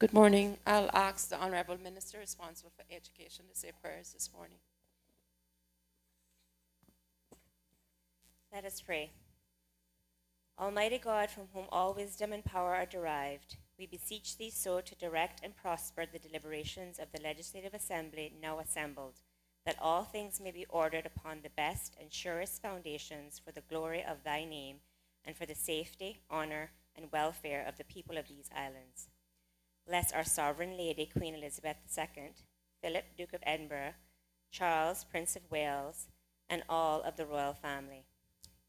Good morning. I'll ask the Honorable Minister responsible for education to say prayers this morning. Let us pray. Almighty God, from whom all wisdom and power are derived, we beseech thee so to direct and prosper the deliberations of the Legislative Assembly now assembled, that all things may be ordered upon the best and surest foundations for the glory of thy name and for the safety, honor, and welfare of the people of these islands. Bless our Sovereign Lady, Queen Elizabeth II, Philip, Duke of Edinburgh, Charles, Prince of Wales, and all of the royal family.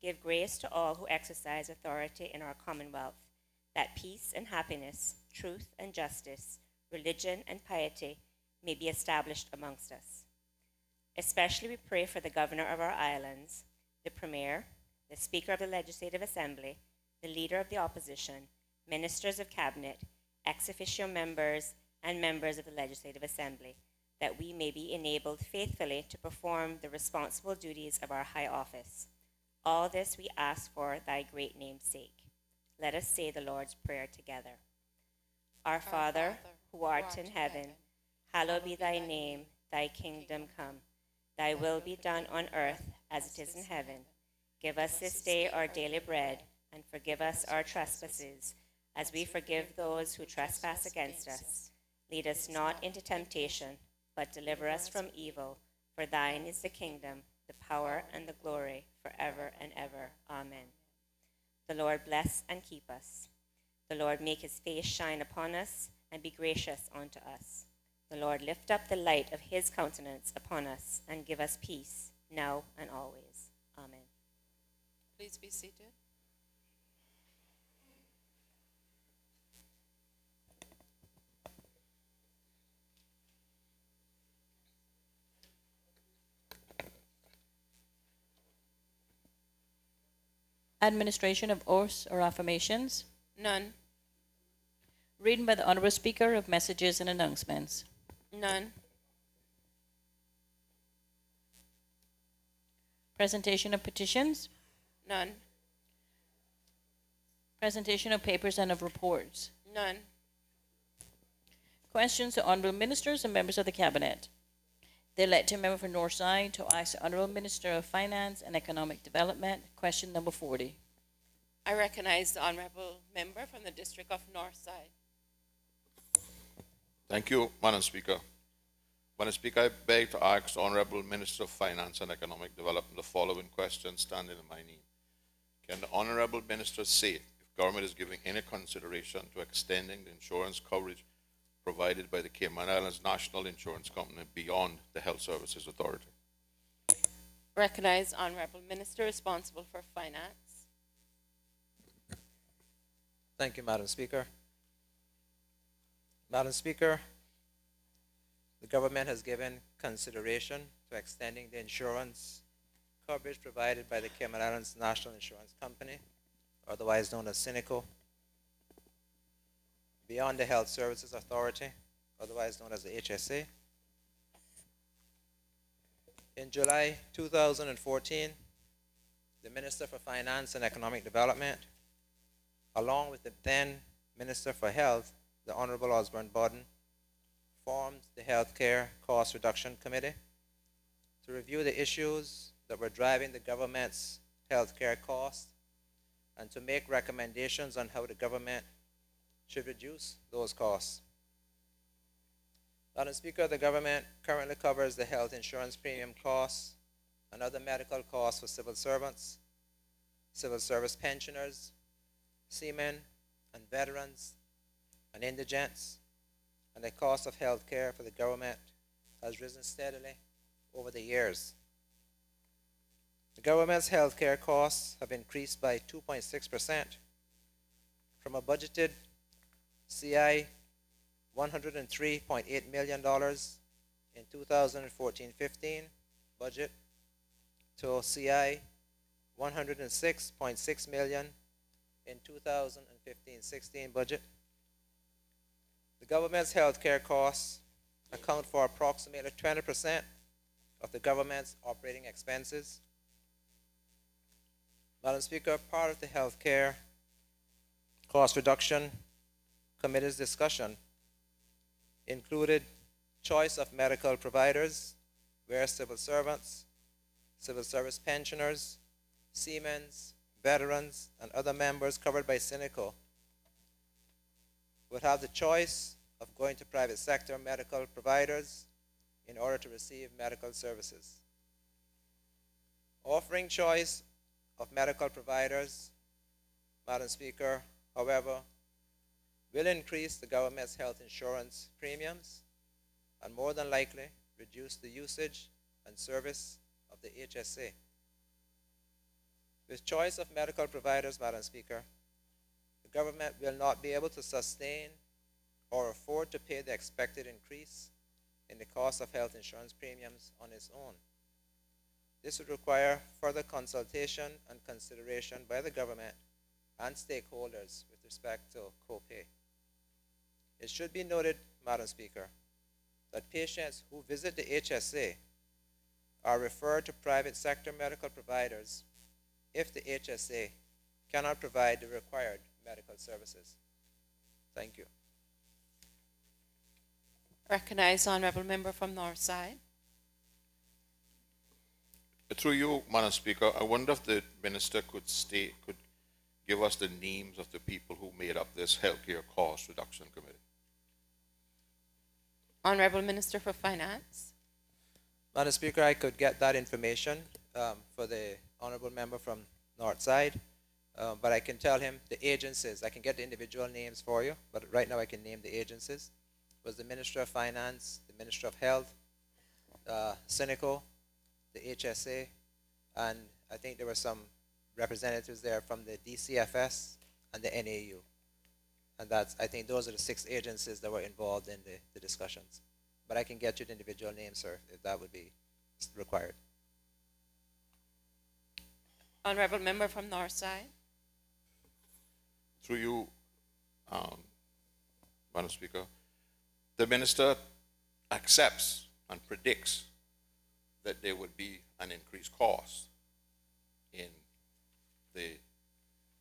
Give grace to all who exercise authority in our Commonwealth, that peace and happiness, truth and justice, religion and piety may be established amongst us. Especially we pray for the Governor of our islands, the Premier, the Speaker of the Legislative Assembly, the Leader of the Opposition, Ministers of Cabinet, ex officio members, and members of the Legislative Assembly, that we may be enabled faithfully to perform the responsible duties of our high office. All this we ask for thy great name's sake. Let us say the Lord's Prayer together. Our Father, who art in heaven, hallowed be thy name, thy kingdom come. Thy will be done on earth as it is in heaven. Give us this day our daily bread, and forgive us our trespasses, as we forgive those who trespass against us. Lead us not into temptation, but deliver us from evil. For thine is the kingdom, the power, and the glory, forever and ever. Amen. The Lord bless and keep us. The Lord make his face shine upon us, and be gracious unto us. The Lord lift up the light of his countenance upon us, and give us peace, now and always. Amen. Please be seated. Administration of oaths or affirmations. None. Reading by the Honorable Speaker of Messages and Announcements. None. Presentation of petitions. None. Presentation of papers and of reports. None. Questions to Honorable Ministers and members of the Cabinet. The elected member for Northside to ask the Honorable Minister of Finance and Economic Development. Question number 40. I recognize the Honorable Member from the District of Northside. Thank you, Madam Speaker. Madam Speaker, I beg to ask the Honorable Minister of Finance and Economic Development the following question standing in my name. Can the Honorable Minister say if government is giving any consideration to extending the insurance coverage provided by the Cayman Islands National Insurance Company beyond the Health Services Authority? Recognize the Honorable Minister responsible for Finance. Thank you, Madam Speaker. Madam Speaker, the government has given consideration to extending the insurance coverage provided by the Cayman Islands National Insurance Company, otherwise known as CINICO, beyond the Health Services Authority, otherwise known as the HSA. In July 2014, the Minister for Finance and Economic Development, along with the then Minister for Health, the Honorable Osborne Bodden, formed the Healthcare Cost Reduction Committee to review the issues that were driving the government's healthcare costs and to make recommendations on how the government should reduce those costs. Madam Speaker, the government currently covers the health insurance premium costs and other medical costs for civil servants, civil service pensioners, seamen, and veterans, and indigents, and the cost of health care for the government has risen steadily over the years. The government's health care costs have increased by 2.6% from a budgeted CI $103.8 million in 2014-15 budget to CI $106.6 million in 2015-16 budget. The government's health care costs account for approximately 20% of the government's operating expenses. Madam Speaker, part of the health care cost reduction committee's discussion included choice of medical providers, where civil servants, civil service pensioners, seamen, veterans, and other members covered by Synico would have the choice of going to private sector medical providers in order to receive medical services. Offering choice of medical providers, Madam Speaker, however, will increase the government's health insurance premiums and more than likely reduce the usage and service of the HSA. With choice of medical providers, Madam Speaker, the government will not be able to sustain or afford to pay the expected increase in the cost of health insurance premiums on its own. This would require further consultation and consideration by the government and stakeholders with respect to copay. It should be noted, Madam Speaker, that patients who visit the HSA are referred to private sector medical providers if the HSA cannot provide the required medical services. Thank you. Recognize honorable member from Northside. Through you, Madam Speaker, I wonder if the minister could give us the names of the people who made up this healthcare cost reduction committee. Honorable Minister for Finance. Madam Speaker, I could get that information for the honorable member from Northside, but I can tell him the agencies. I can get the individual names for you, but right now I can name the agencies. It was the Minister of Finance, the Minister of Health, Synico, the HSA, and I think there were some representatives there from the DCFS and the NAU. And I think those are the 6 agencies that were involved in the discussions. But I can get you the individual names, sir, if that would be required. Honorable member from Northside. Through you, Madam Speaker, the minister accepts and predicts that there would be an increased cost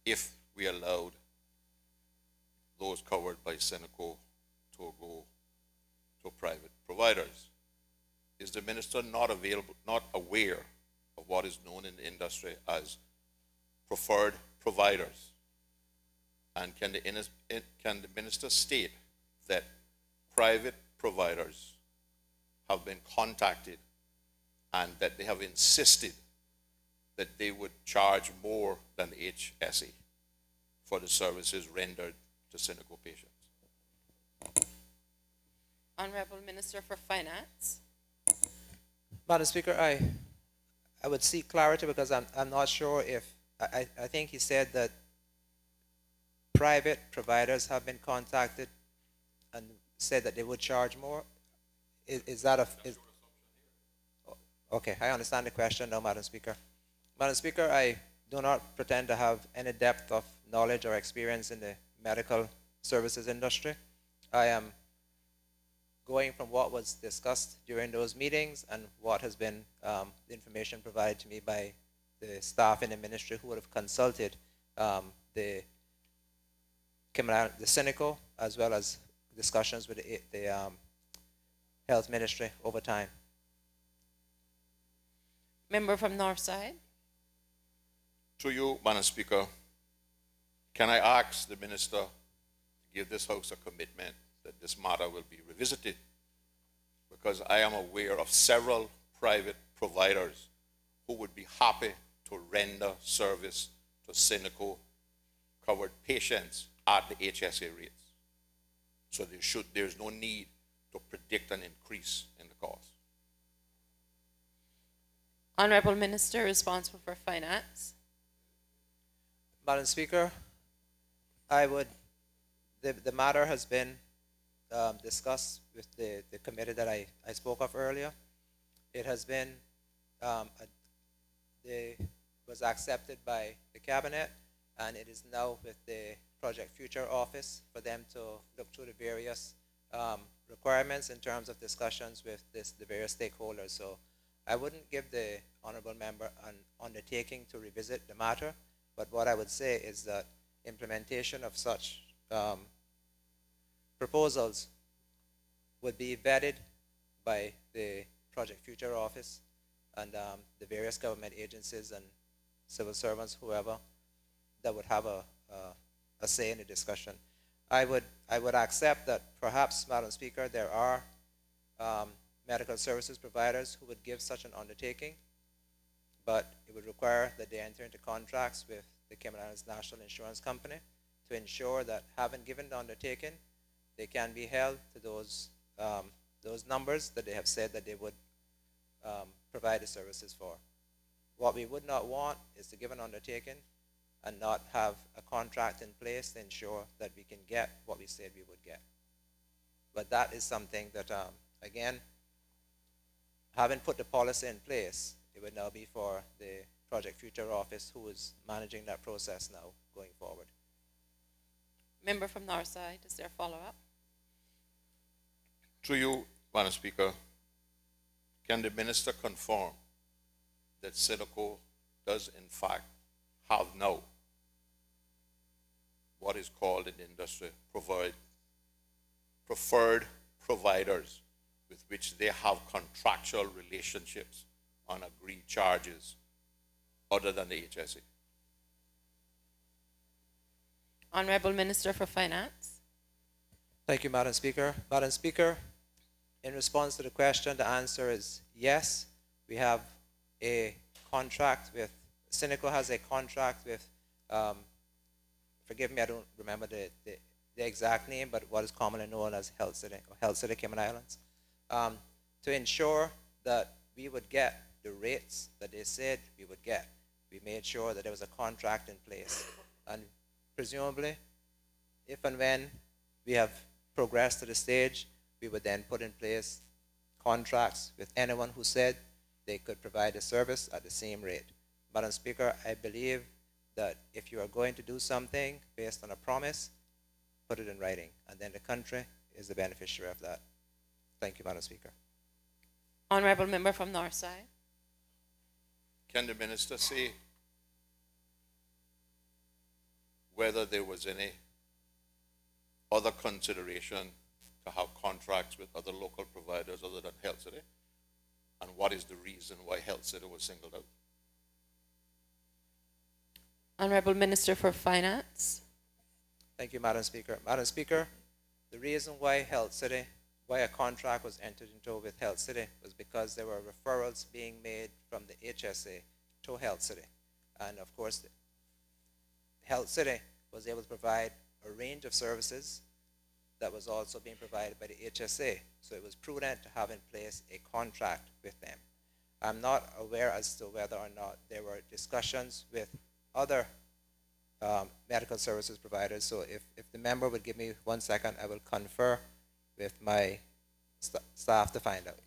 if we allowed those covered by Synico to go to private providers. Is the minister not aware of what is known in the industry as preferred providers? And can the minister state that private providers have been contacted and that they have insisted that they would charge more than the HSA for the services rendered to Synico patients? Honorable Minister for Finance. Madam Speaker, I would seek clarity because I'm not sure if, I think he said that private providers have been contacted and said that they would charge more. Is that okay, I understand the question now, Madam Speaker. Madam Speaker, I do not pretend to have any depth of knowledge or experience in the medical services industry. I am going from what was discussed during those meetings and what has been the information provided to me by the staff in the ministry who would have consulted the Synico as well as discussions with the health ministry over time. Member from Northside. To you, Madam Speaker, can I ask the minister to give this House a commitment that this matter will be revisited? Because I am aware of several private providers who would be happy to render service to Synico covered patients at the HSA rates. So there's no need to predict an increase in the cost. Honorable Minister responsible for Finance. Madam Speaker, the matter has been discussed with the committee that I spoke of earlier. It has been, was accepted by the Cabinet, and it is now with the Project Future Office for them to look through the various requirements in terms of discussions with the various stakeholders. So I wouldn't give the honorable member an undertaking to revisit the matter, but what I would say is that implementation of such proposals would be vetted by the Project Future Office and the various government agencies and civil servants, whoever, that would have a say in the discussion. I would accept that perhaps, Madam Speaker, there are medical services providers who would give such an undertaking, but it would require that they enter into contracts with the Cayman Islands National Insurance Company to ensure that, having given the undertaking, they can be held to those numbers that they have said that they would provide the services for. What we would not want is to give an undertaking and not have a contract in place to ensure that we can get what we said we would get. But that is something that, again, having put the policy in place, it would now be for the Project Future Office, who is managing that process now going forward. Member from Northside, is there a follow-up? Through you, Madam Speaker, can the minister confirm that Cineco does in fact have now what is called in the industry preferred providers with which they have contractual relationships on agreed charges other than the HSA? Honorable Minister for Finance. Thank you, Madam Speaker. Madam Speaker, in response to the question, the answer is yes. We have a contract with, Cineco has a contract with, forgive me, I don't remember the exact name, but what is commonly known as Health City Cayman Islands, to ensure that we would get the rates that they said we would get. We made sure that there was a contract in place. And presumably, if and when we have progressed to the stage, we would then put in place contracts with anyone who said they could provide the service at the same rate. Madam Speaker, I believe that if you are going to do something based on a promise, put it in writing, and then the country is the beneficiary of that. Thank you, Madam Speaker. Honorable Member from Northside. Can the minister say whether there was any other consideration to have contracts with other local providers other than Health City? And what is the reason why Health City was singled out? Honorable Minister for Finance. Thank you, Madam Speaker. Madam Speaker, the reason why a contract was entered into with Health City was because there were referrals being made from the HSA to Health City. And of course, Health City was able to provide a range of services that was also being provided by the HSA. So it was prudent to have in place a contract with them. I'm not aware as to whether or not there were discussions with other medical services providers. So if the member would give me 1 second, I will confer with my staff to find out.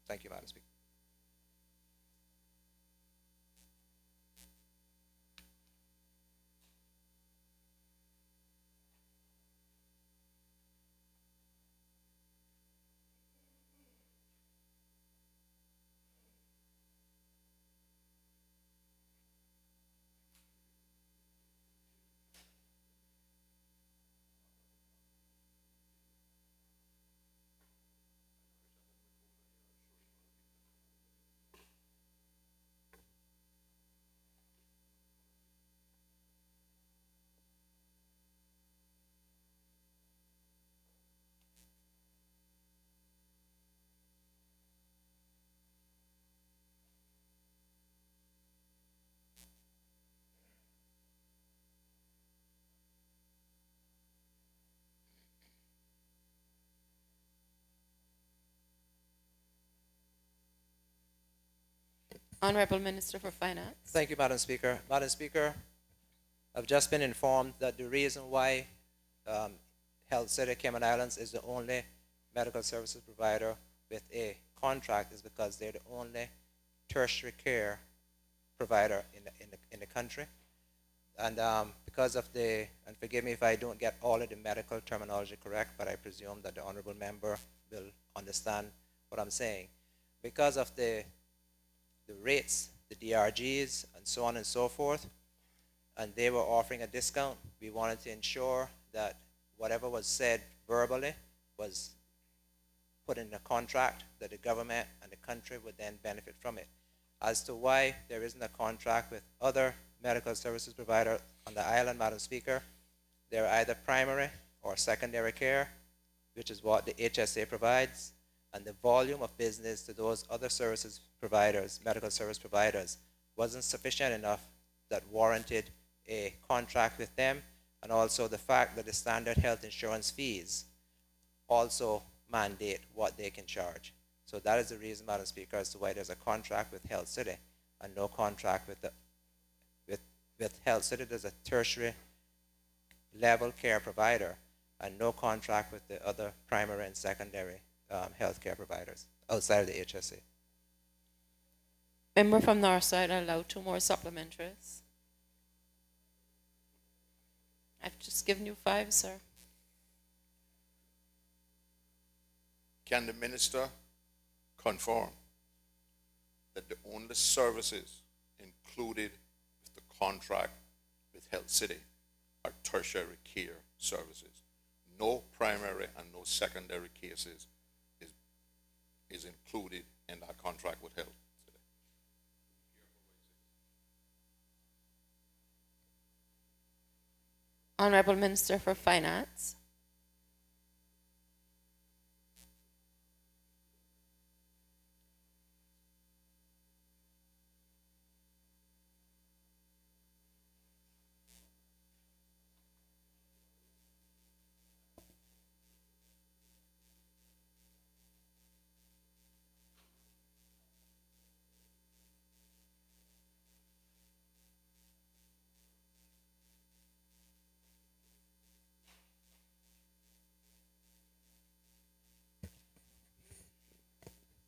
Thank you, Madam Speaker. Honorable Minister for Finance. Thank you, Madam Speaker. Madam Speaker, I've just been informed that the reason why Health City Cayman Islands is the only medical services provider with a contract is because they're the only tertiary care provider in the country. And because of and forgive me if I don't get all of the medical terminology correct, but I presume that the honorable member will understand what I'm saying. Because of the rates, the DRGs, and so on and so forth, and they were offering a discount, we wanted to ensure that whatever was said verbally was put in a contract that the government and the country would then benefit from it. As to why there isn't a contract with other medical services providers on the island, Madam Speaker, they're either primary or secondary care, which is what the HSA provides, and the volume of business to those other services providers, medical service providers, wasn't sufficient enough that warranted a contract with them, and also the fact that the standard health insurance fees also mandate what they can charge. So that is the reason, Madam Speaker, as to why there's a contract with Health City and no contract with Health City. There's a tertiary level care provider and no contract with the other primary and secondary health care providers outside of the HSA. Member from Northside, I allow 2 more supplementaries. I've just given you 5, sir. Can the minister confirm that the only services included with the contract with Health City are tertiary care services? No primary and no secondary cases is included in that contract with Health City. Honorable Minister for Finance.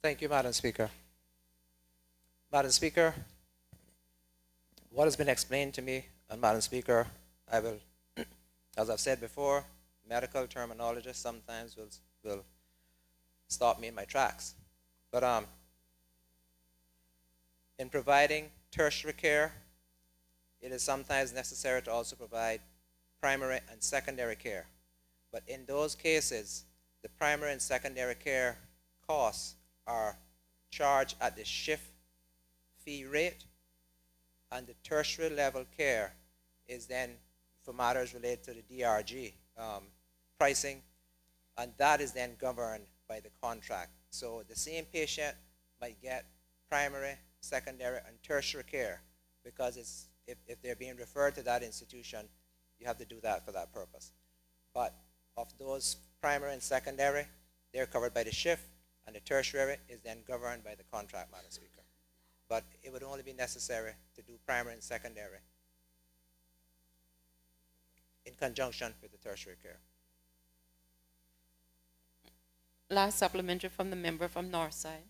Thank you, Madam Speaker. Madam Speaker, what has been explained to me, and Madam Speaker, I will, as I've said before, medical terminologists sometimes will stop me in my tracks. But in providing tertiary care, it is sometimes necessary to also provide primary and secondary care. But in those cases, the primary and secondary care costs are charged at the shift fee rate, and the tertiary level care is then for matters related to the DRG pricing, and that is then governed by the contract. So the same patient might get primary, secondary, and tertiary care because if they're being referred to that institution, you have to do that for that purpose. But of those primary and secondary, they're covered by the shift, and the tertiary is then governed by the contract, Madam Speaker. But it would only be necessary to do primary and secondary in conjunction with the tertiary care. Last supplementary from the member from Northside.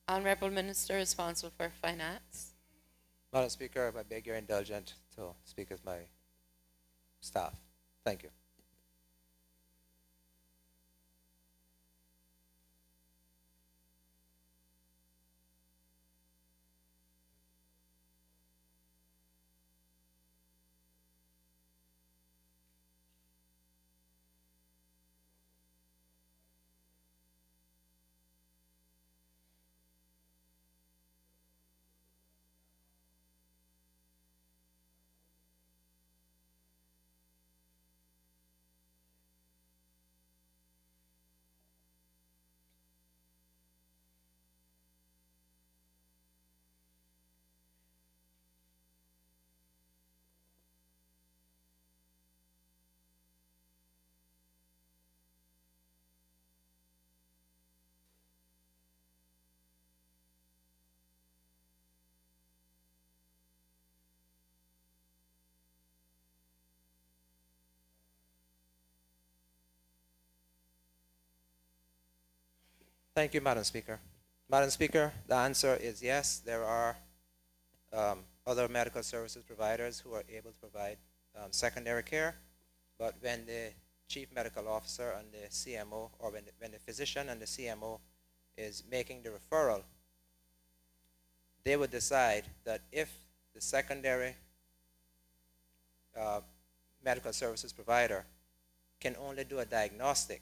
Honorable Minister responsible for Finance. Madam Speaker, I beg your indulgence to speak as my staff. Thank you. Thank you, Madam Speaker. Madam Speaker, the answer is yes. There are other medical services providers who are able to provide secondary care, but when the chief medical officer and the CMO, or when the physician and the CMO is making the referral, they would decide that if the secondary medical services provider can only do a diagnostic,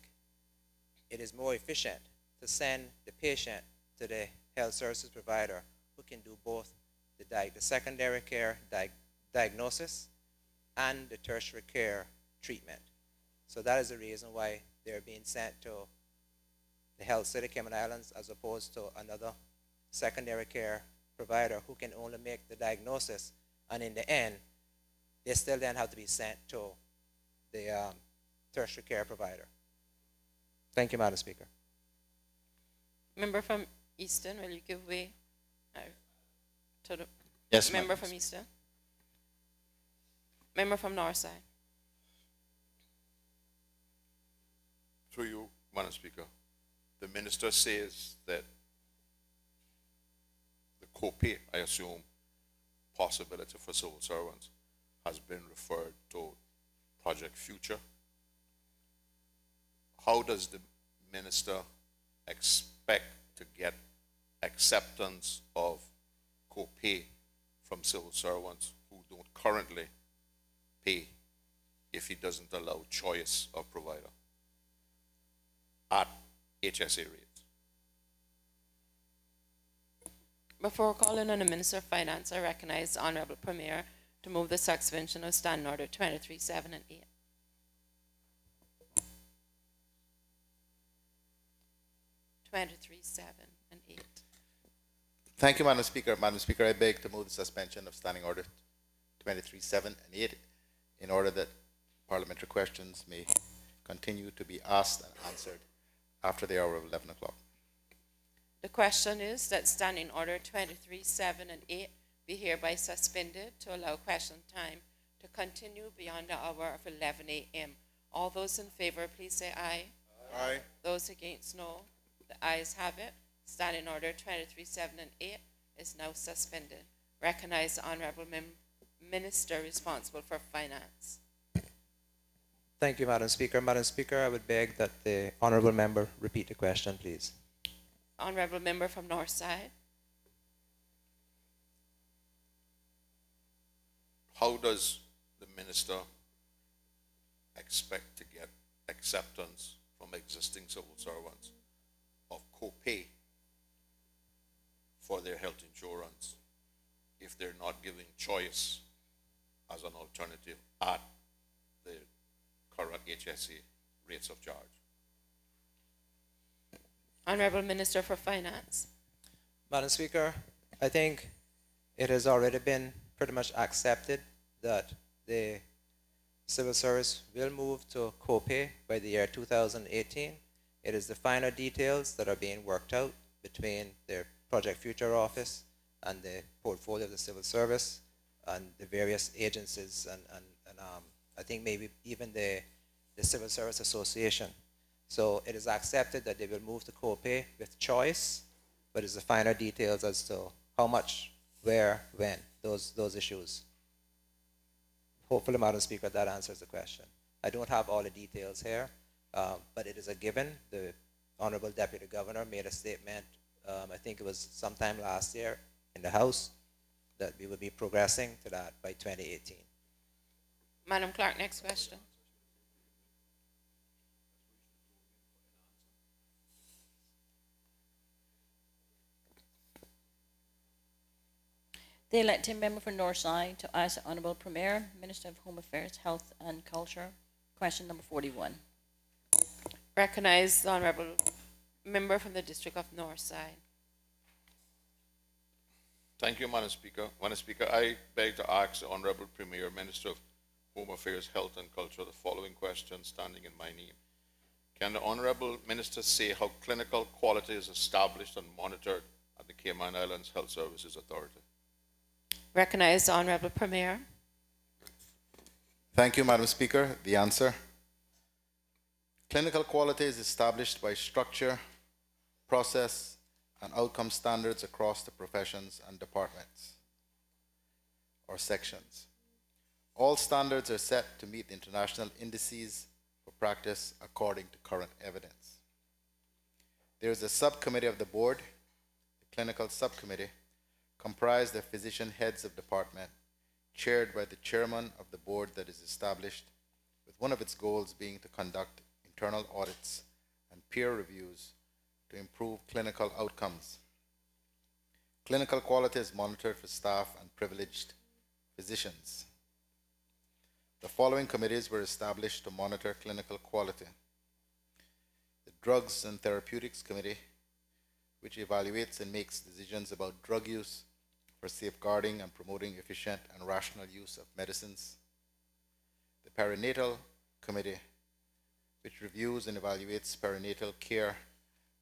it is more efficient to send the patient to the health services provider who can do both the secondary care diagnosis and the tertiary care treatment. So that is the reason why they're being sent to the Health City Cayman Islands as opposed to another secondary care provider who can only make the diagnosis, and in the end, they still then have to be sent to the tertiary care provider. Thank you, Madam Speaker. Member from Eastern, will you give way to the Yes, member Madam from Eastern? Member from Northside. Through you, Madam Speaker, the minister says that the copay, I assume, possibility for civil servants has been referred to Project Future. How does the minister expect to get acceptance of copay from civil servants who don't currently pay if he doesn't allow choice of provider at HSA rates? Before calling on the Minister of Finance, I recognize the Honorable Premier to move the suspension of Standing Order 23, 7, and 8. and 8. Thank you, Madam Speaker. Madam Speaker, I beg to move the suspension of Standing Order 23, 7, and 8 in order that parliamentary questions may continue to be asked and answered after the hour of 11 o'clock. The question is that Standing Order 23, 7, and 8 be hereby suspended to allow question time to continue beyond the hour of 11 a.m. All those in favor, please say aye. Aye. Those against, no. The ayes have it. Standing Order 23, 7, and 8 is now suspended. Recognize the Honorable Minister responsible for Finance. Thank you, Madam Speaker. Madam Speaker, I would beg that the honourable member repeat the question, please. Honorable Member from Northside. How does the minister expect to get acceptance from existing civil servants of copay for their health insurance if they're not giving choice as an alternative at the current HSA rates of charge? Honorable Minister for Finance. Madam Speaker, I think it has already been pretty much accepted that the civil service will move to copay by the year 2018. It is the finer details that are being worked out between the Project Future Office and the portfolio of the civil service and the various agencies and I think maybe even the Civil Service Association. So it is accepted that they will move to copay with choice, but it's the finer details as to how much, where, when, those issues. Hopefully, Madam Speaker, that answers the question. I don't have all the details here, but it is a given. The Honorable Deputy Governor made a statement, I think it was sometime last year in the House, that we will be progressing to that by 2018. Madam Clerk, next question. The elected member for Northside to ask the Honourable Premier, Minister of Home Affairs, Health and Culture, question number 41. Recognize the Honorable Member from the District of Northside. Thank you, Madam Speaker. Madam Speaker, I beg to ask the Honorable Premier, Minister of Home Affairs, Health and Culture the following question standing in my name. Can the Honorable Minister say how clinical quality is established and monitored at the Cayman Islands Health Services Authority? Recognize the Honorable Premier. Thank you, Madam Speaker. The answer. Clinical quality is established by structure, process, and outcome standards across the professions and departments or sections. All standards are set to meet international indices for practice according to current evidence. There is a subcommittee of the board, the clinical subcommittee, comprised of physician heads of department, chaired by the chairman of the board, that is established, with one of its goals being to conduct internal audits and peer reviews to improve clinical outcomes. Clinical quality is monitored for staff and privileged physicians. The following committees were established to monitor clinical quality: the Drugs and Therapeutics Committee, which evaluates and makes decisions about drug use for safeguarding and promoting efficient and rational use of medicines; the Perinatal Committee, which reviews and evaluates perinatal care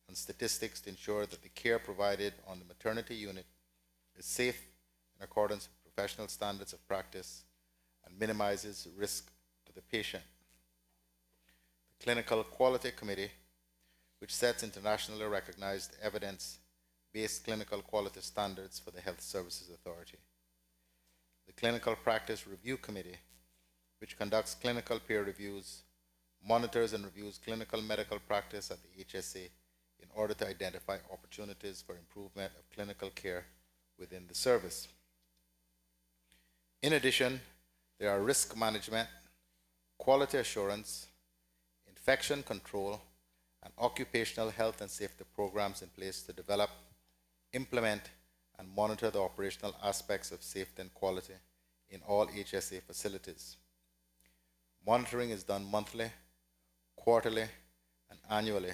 and statistics to ensure that the care provided on the maternity unit is safe in accordance with professional standards of practice and minimizes risk to the patient; the Clinical Quality Committee, which sets internationally recognized evidence-based clinical quality standards for the Health Services Authority; the Clinical Practice Review Committee, which conducts clinical peer reviews, monitors and reviews clinical medical practice at the HSA in order to identify opportunities for improvement of clinical care within the service. In addition, there are risk management, quality assurance, infection control, and occupational health and safety programs in place to develop, implement, and monitor the operational aspects of safety and quality in all HSA facilities. Monitoring is done monthly, quarterly, and annually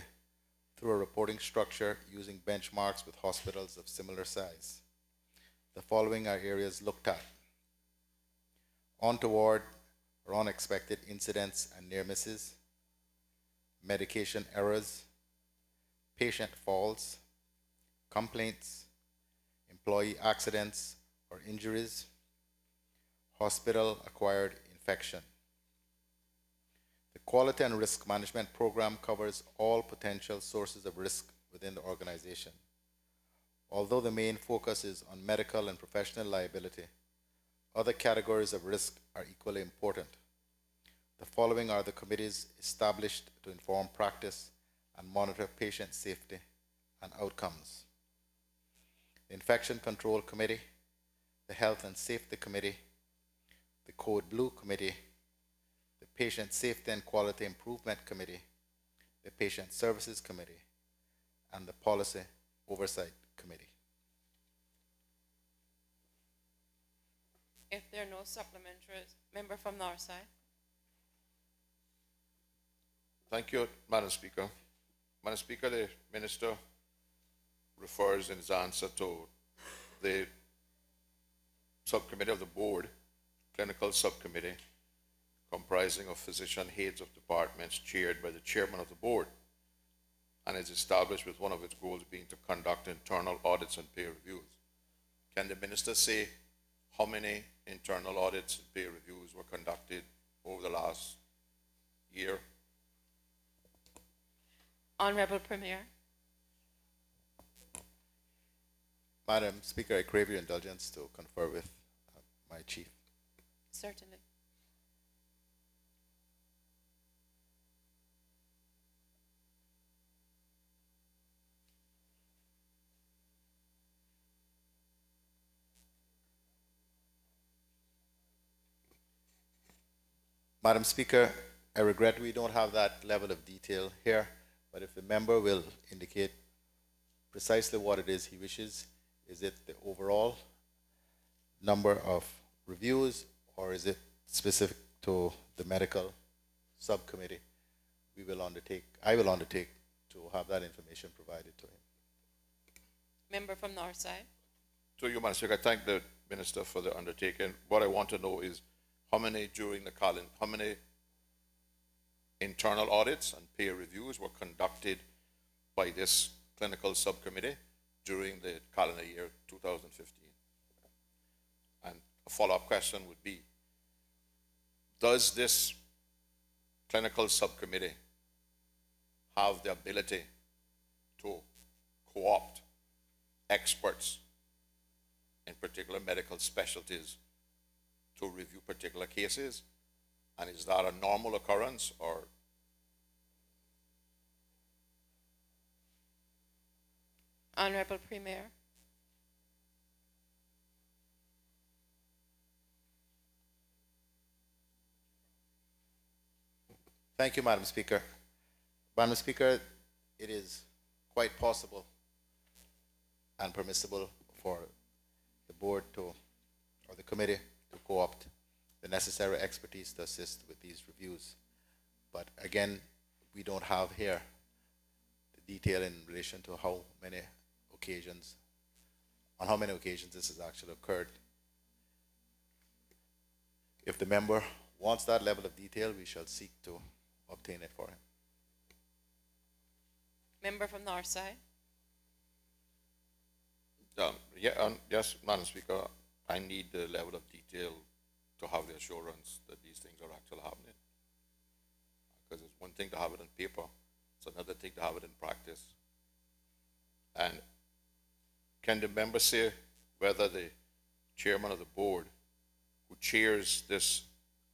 through a reporting structure using benchmarks with hospitals of similar size. The following are areas looked at: untoward or unexpected incidents and near misses, medication errors, patient falls, complaints, employee accidents or injuries, hospital-acquired infection. The Quality and Risk Management Program covers all potential sources of risk within the organization. Although the main focus is on medical and professional liability, other categories of risk are equally important. The following are the committees established to inform practice and monitor patient safety and outcomes: the Infection Control Committee, the Health and Safety Committee, the Code Blue Committee, the Patient Safety and Quality Improvement Committee, the Patient Services Committee, and the Policy Oversight Committee. If there are no supplementaries, member from Northside. Thank you, Madam Speaker. Madam Speaker, the Minister refers in his answer to the subcommittee of the board, clinical subcommittee, comprising of physician heads of departments chaired by the chairman of the board, and is established with one of its goals being to conduct internal audits and peer reviews. Can the minister say how many internal audits and peer reviews were conducted over the last year? Honorable Premier. Madam Speaker, I crave your indulgence to confer with my chief. Certainly. Madam Speaker, I regret we don't have that level of detail here, but if the member will indicate precisely what it is he wishes, is it the overall number of reviews, or is it specific to the medical subcommittee? I will undertake to have that information provided to him. Member from Northside. To you, Madam Speaker, I thank the minister for the undertaking. What I want to know is how many internal audits and peer reviews were conducted by this clinical subcommittee during the calendar year 2015? And a follow-up question would be, does this clinical subcommittee have the ability to co-opt experts in particular medical specialties to review particular cases? And is that a normal occurrence or? Honorable Premier. Thank you, Madam Speaker. Madam Speaker, it is quite possible and permissible for the board to, or the committee to co-opt the necessary expertise to assist with these reviews. But again, we don't have here the detail in relation to how many occasions, on how many occasions this has actually occurred. If the member wants that level of detail, we shall seek to obtain it for him. Member from Northside. Yes, Madam Speaker, I need the level of detail to have the assurance that these things are actually happening. Because it's one thing to have it on paper, it's another thing to have it in practice. And can the member say whether the chairman of the board who chairs this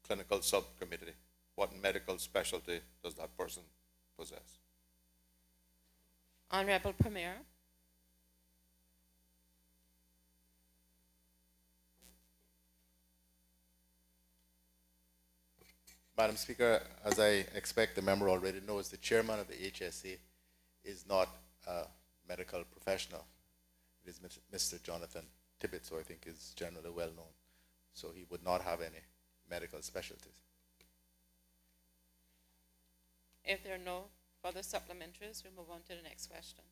clinical subcommittee, what medical specialty does that person possess? Honorable Premier. Madam Speaker, as I expect the member already knows, the chairman of the HSA is not a medical professional. It is Mr. Jonathan Tibbetts, who I think is generally well known. So he would not have any medical specialties. If there are no further supplementaries, we move on to the next question.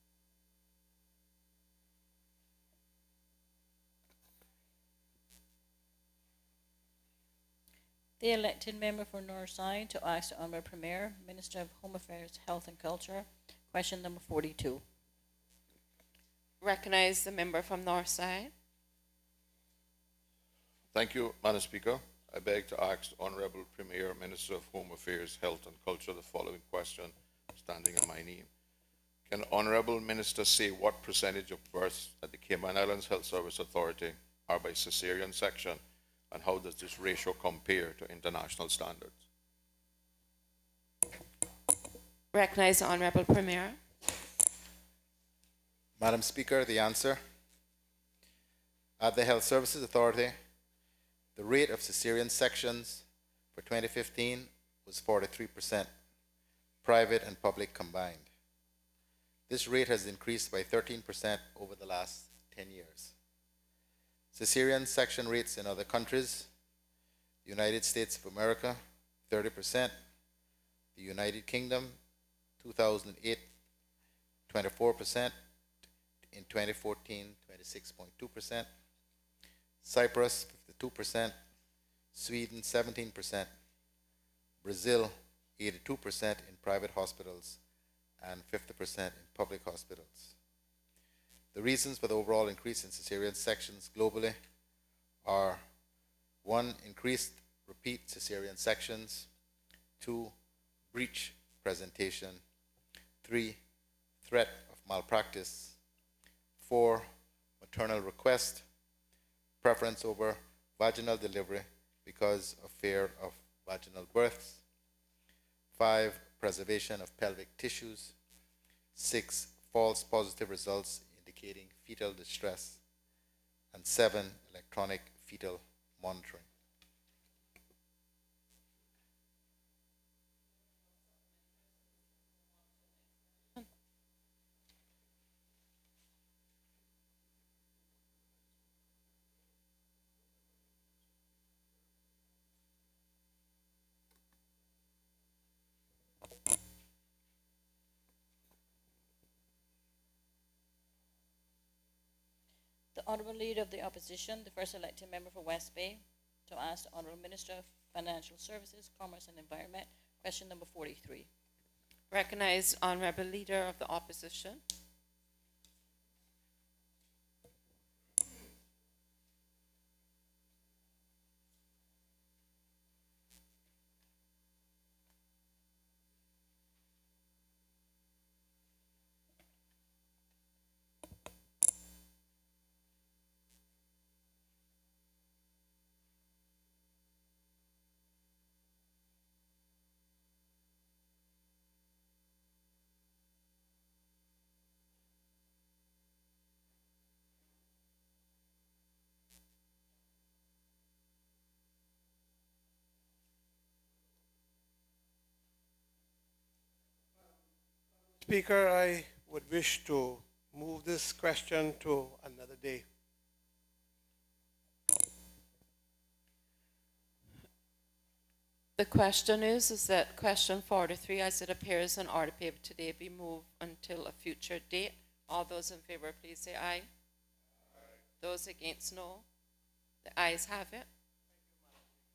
The elected member for Northside to ask the Honourable Premier, Minister of Home Affairs, Health and Culture, question number 42. Recognize the member from Northside. Thank you, Madam Speaker. I beg to ask the Honourable Premier, Minister of Home Affairs, Health and Culture the following question, standing on my name. Can the Honourable Minister say what percentage of births at the Cayman Islands Health Service Authority are by cesarean section, and how does this ratio compare to international standards? Recognize the Honourable Premier. Madam Speaker, the answer. At the Health Services Authority, the rate of cesarean sections for 2015 was 43%, private and public combined. This rate has increased by 13% over the last 10 years. Cesarean section rates in other countries: United States of America, 30%, the United Kingdom, 2008, 24%, in 2014, 26.2%, Cyprus, 52%, Sweden, 17%, Brazil, 82% in private hospitals, and 50% in public hospitals. The reasons for the overall increase in cesarean sections globally are: 1, increased repeat cesarean sections; 2, breech presentation; 3, threat of malpractice; 4, maternal request, preference over vaginal delivery because of fear of vaginal births; 5, preservation of pelvic tissues; 6, false positive results indicating fetal distress; and 7, electronic fetal monitoring. The Honourable Leader of the Opposition, the first elected member for West Bay, to ask the Honourable Minister of Financial Services, Commerce and Environment, question number 43. Recognize Honourable Leader of the Opposition. Speaker, I would wish to move this question to another day. The question is that question 43, as it appears in order paper today, be moved until a future date. All those in favor, please say aye. Those against, no. The ayes have it.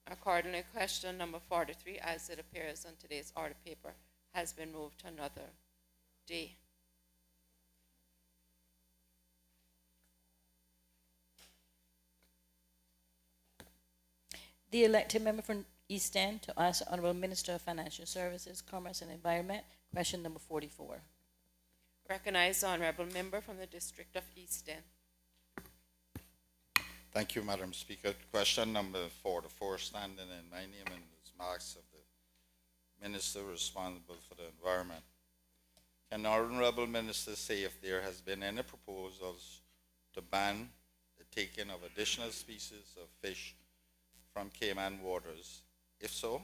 Accordingly, question number 43, as it appears on today's order paper, has been moved to another day. The elected member from East End to ask the Honorable Minister of Financial Services, Commerce and Environment, question number 44. Recognize the honorable member from the District of East End. Thank you, Madam Speaker. Question number 44, standing in my name and is marks of the Minister responsible for the environment. Can the Honorable Minister say if there has been any proposals to ban the taking of additional species of fish from Cayman waters? If so,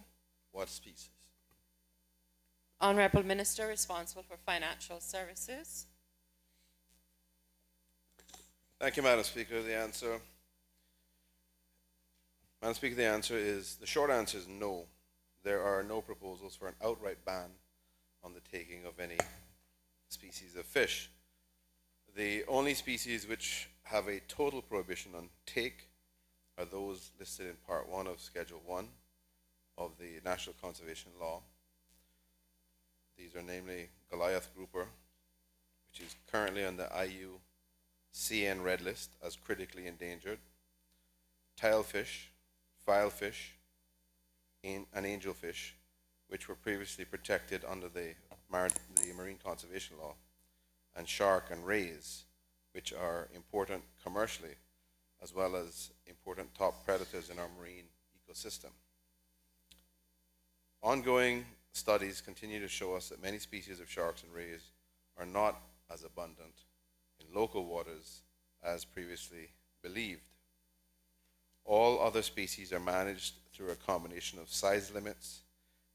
what species? Honorable Minister responsible for financial services. Thank you, Madam Speaker. Madam Speaker, the short answer is no. There are no proposals for an outright ban on the taking of any species of fish. The only species which have a total prohibition on take are those listed in Part 1 of Schedule 1 of the National Conservation Law. These are namely Goliath grouper, which is currently on the IUCN Red List as critically endangered, tilefish, filefish, and angelfish, which were previously protected under the Marine Conservation Law, and shark and rays, which are important commercially, as well as important top predators in our marine ecosystem. Ongoing studies continue to show us that many species of sharks and rays are not as abundant in local waters as previously believed. All other species are managed through a combination of size limits,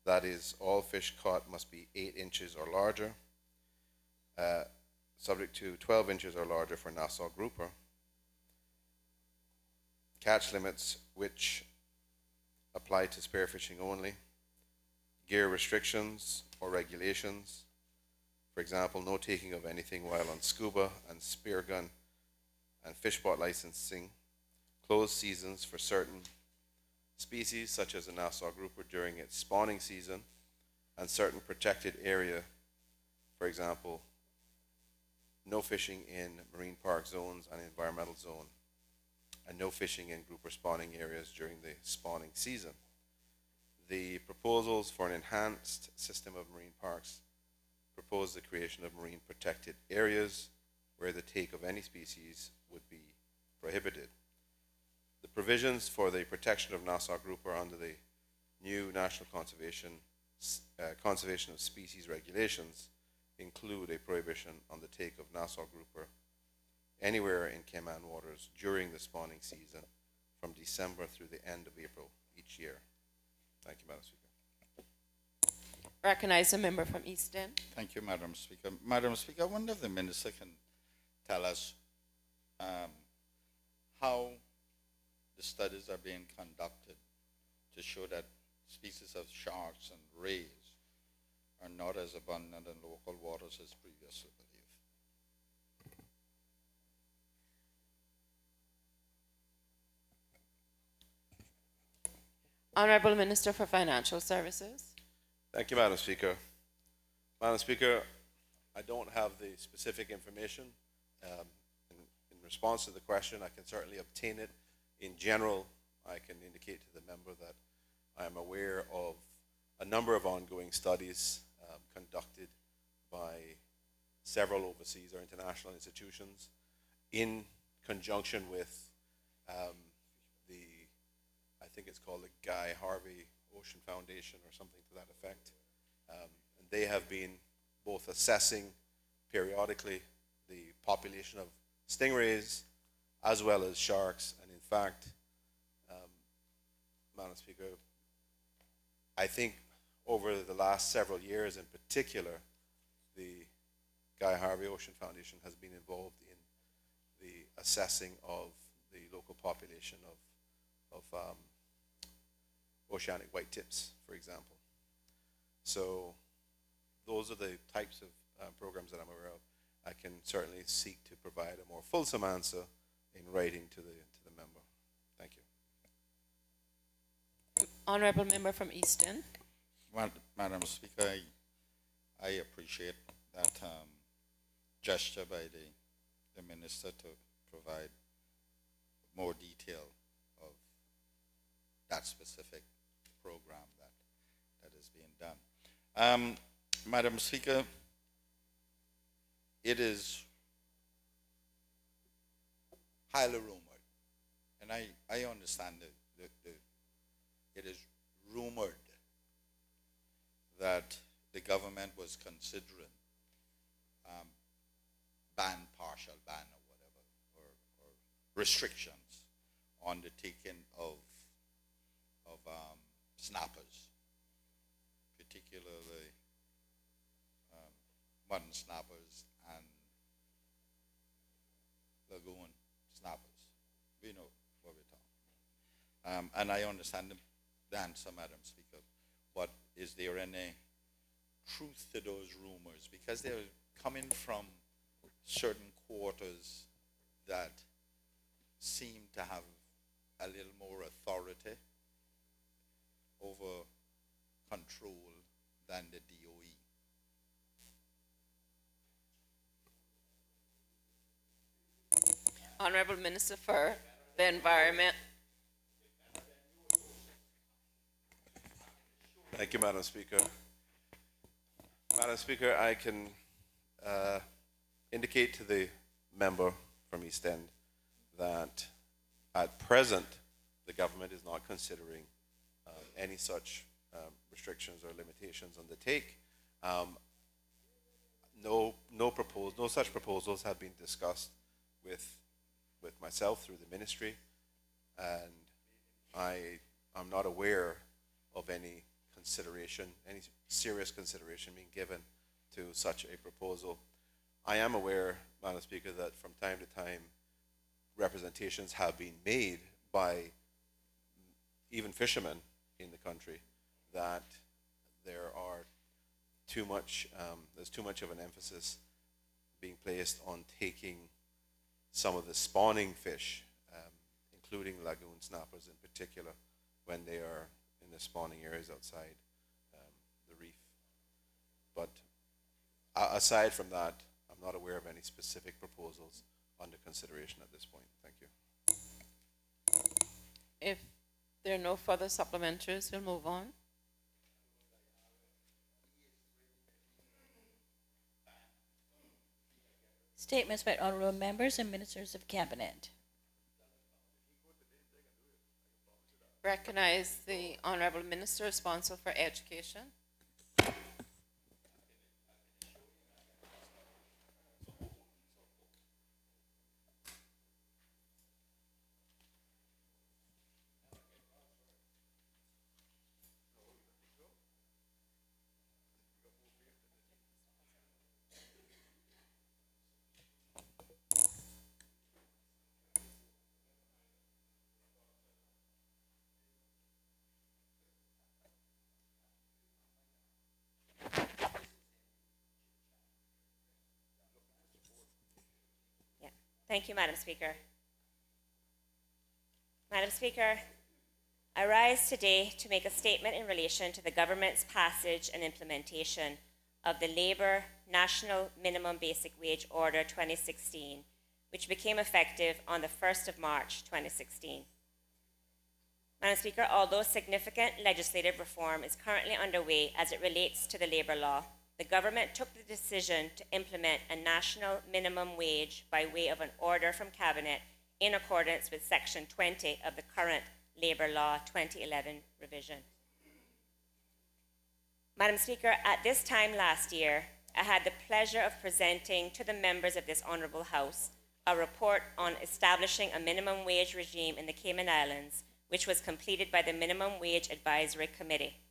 that is, all fish caught must be 8 inches or larger, subject to 12 inches or larger for Nassau grouper, catch limits which apply to spearfishing only, gear restrictions or regulations, for example, no taking of anything while on scuba and spear gun and fish spot licensing, closed seasons for certain species such as the Nassau grouper during its spawning season, and certain protected area, for example, no fishing in marine park zones and environmental zone, and no fishing in grouper spawning areas during the spawning season. The proposals for an enhanced system of marine parks propose the creation of marine protected areas where the take of any species would be prohibited. The provisions for the protection of Nassau grouper under the new National Conservation of Species regulations include a prohibition on the take of Nassau grouper anywhere in Cayman waters during the spawning season from December through the end of April each year. Thank you, Madam Speaker. Recognize a member from East End. Thank you, Madam Speaker. Madam Speaker, I wonder if the Minister can tell us how the studies are being conducted to show that species of sharks and rays are not as abundant in local waters as previously believed. Honorable Minister for Financial Services. Thank you, Madam Speaker. Madam Speaker, I don't have the specific information. In response to the question, I can certainly obtain it. In general, I can indicate to the member that I am aware of a number of ongoing studies conducted by several overseas or international institutions in conjunction with I think it's called the Guy Harvey Ocean Foundation or something to that effect. And they have been both assessing periodically the population of stingrays as well as sharks. And in fact, Madam Speaker, I think over the last several years in particular, the Guy Harvey Ocean Foundation has been involved in the assessing of the local population of oceanic white tips, for example. So those are the types of programs that I'm aware of. I can certainly seek to provide a more fulsome answer in writing to the member. Thank you. Honorable member from Easton. Madam Speaker, I appreciate that gesture by the minister to provide more detail of that specific program that is being done. Madam Speaker, it is highly rumored, and I understand that it is rumored that the government was considering partial ban or whatever, or restrictions on the taking of snappers, particularly mutton snappers and lagoon snappers. We know what we're talking. And I understand the answer, Madam Speaker, but is there any truth to those rumors? Because they're coming from certain quarters that seem to have a little more authority over control than the DOE. Honorable Minister for the Environment. Thank you, Madam Speaker. Madam Speaker, I can indicate to the member from East End that at present the government is not considering any such restrictions or limitations on the take. No such proposals have been discussed with myself through the ministry, and I'm not aware of any serious consideration being given to such a proposal. I am aware, Madam Speaker, that from time to time representations have been made by even fishermen in the country that there's too much of an emphasis being placed on taking some of the spawning fish, including lagoon snappers in particular, when they are in the spawning areas outside the reef. But aside from that, I'm not aware of any specific proposals under consideration at this point. Thank you. If there are no further supplementaries, we'll move on. Statements by honorable members and ministers of cabinet. Recognize the Honorable Minister responsible for Education. Thank you, Madam Speaker. Madam Speaker, I rise today to make a statement in relation to the government's passage and implementation of the Labour National Minimum Basic Wage Order 2016, which became effective on the 1st of March 2016. Madam Speaker, although significant legislative reform is currently underway as it relates to the labour law, the government took the decision to implement a national minimum wage by way of an order from Cabinet in accordance with Section 20 of the current Labour Law 2011 revision. Madam Speaker, at this time last year, I had the pleasure of presenting to the members of this Honourable House a report on establishing a minimum wage regime in the Cayman Islands, which was completed by the Minimum Wage Advisory Committee.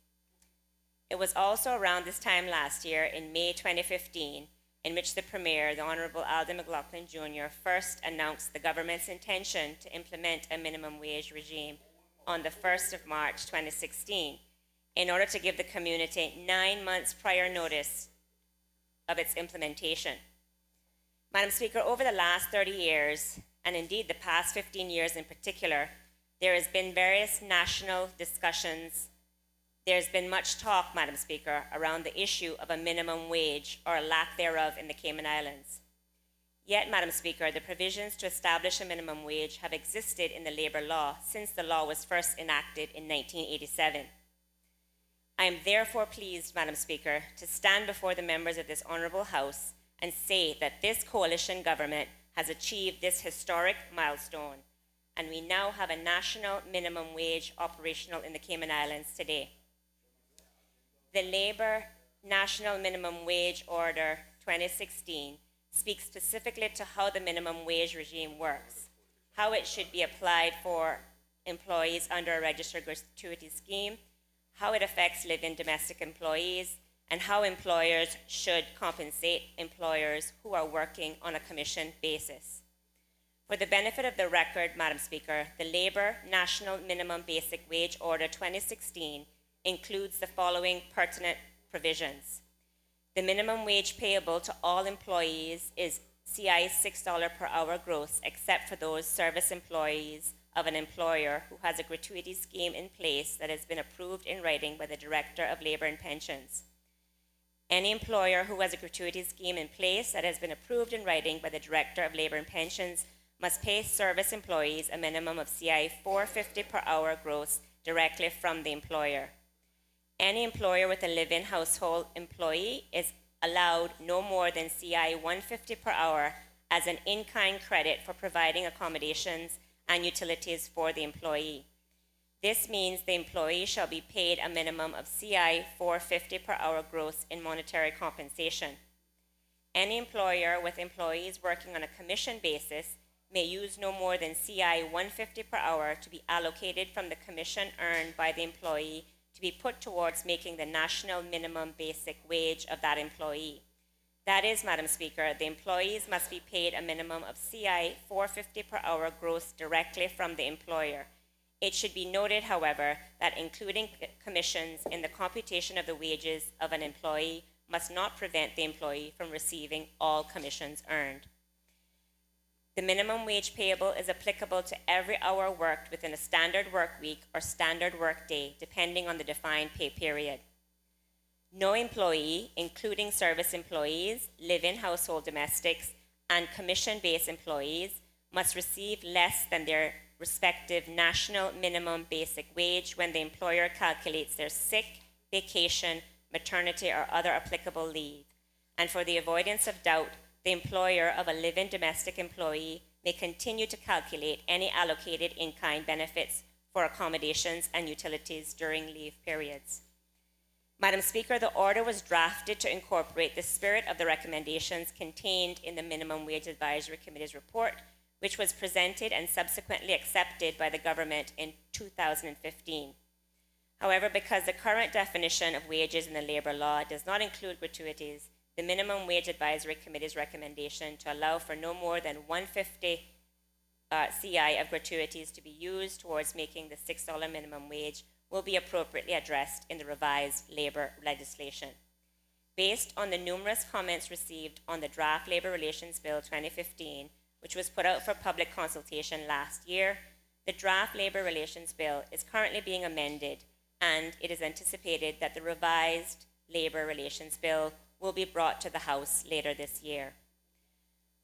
It was also around this time last year, in May 2015, in which the Premier, the Honourable Alden McLaughlin Jr., first announced the government's intention to implement a minimum wage regime on the 1st of March 2016, in order to give the community 9 months prior notice of its implementation. Madam Speaker, over the last 30 years, and indeed the past 15 years in particular, there has been various national discussions. There's been much talk, Madam Speaker, around the issue of a minimum wage or a lack thereof in the Cayman Islands. Yet, Madam Speaker, the provisions to establish a minimum wage have existed in the labour law since the law was first enacted in 1987. I am therefore pleased, Madam Speaker, to stand before the members of this Honourable House and say that this coalition government has achieved this historic milestone, and we now have a national minimum wage operational in the Cayman Islands today. The Labour National Minimum Wage Order 2016 speaks specifically to how the minimum wage regime works, how it should be applied for employees under a registered gratuity scheme, how it affects live-in domestic employees, and how employers should compensate employers who are working on a commission basis. For the benefit of the record, Madam Speaker, the Labour National Minimum Basic Wage Order 2016 includes the following pertinent provisions. The minimum wage payable to all employees is CI $6 per hour gross, except for those service employees of an employer who has a gratuity scheme in place that has been approved in writing by the Director of Labour and Pensions. Any employer who has a gratuity scheme in place that has been approved in writing by the Director of Labour and Pensions must pay service employees a minimum of CI $4.50 per hour gross directly from the employer. Any employer with a live-in household employee is allowed no more than CI $1.50 per hour as an in-kind credit for providing accommodations and utilities for the employee. This means the employee shall be paid a minimum of CI $4.50 per hour gross in monetary compensation. Any employer with employees working on a commission basis may use no more than CI $1.50 per hour to be allocated from the commission earned by the employee to be put towards making the national minimum basic wage of that employee. That is, Madam Speaker, the employees must be paid a minimum of CI $4.50 per hour gross directly from the employer. It should be noted, however, that including commissions in the computation of the wages of an employee must not prevent the employee from receiving all commissions earned. The minimum wage payable is applicable to every hour worked within a standard work week or standard work day, depending on the defined pay period. No employee, including service employees, live-in household domestics, and commission-based employees, must receive less than their respective national minimum basic wage when the employer calculates their sick, vacation, maternity, or other applicable leave. And for the avoidance of doubt, the employer of a live-in domestic employee may continue to calculate any allocated in-kind benefits for accommodations and utilities during leave periods. Madam Speaker, the order was drafted to incorporate the spirit of the recommendations contained in the Minimum Wage Advisory Committee's report, which was presented and subsequently accepted by the government in 2015. However, because the current definition of wages in the labour law does not include gratuities, the Minimum Wage Advisory Committee's recommendation to allow for no more than $1.50 CI of gratuities to be used towards making the $6 minimum wage will be appropriately addressed in the revised labour legislation. Based on the numerous comments received on the Draft Labour Relations Bill 2015, which was put out for public consultation last year, the Draft Labour Relations Bill is currently being amended, and it is anticipated that the revised Labour Relations Bill will be brought to the House later this year.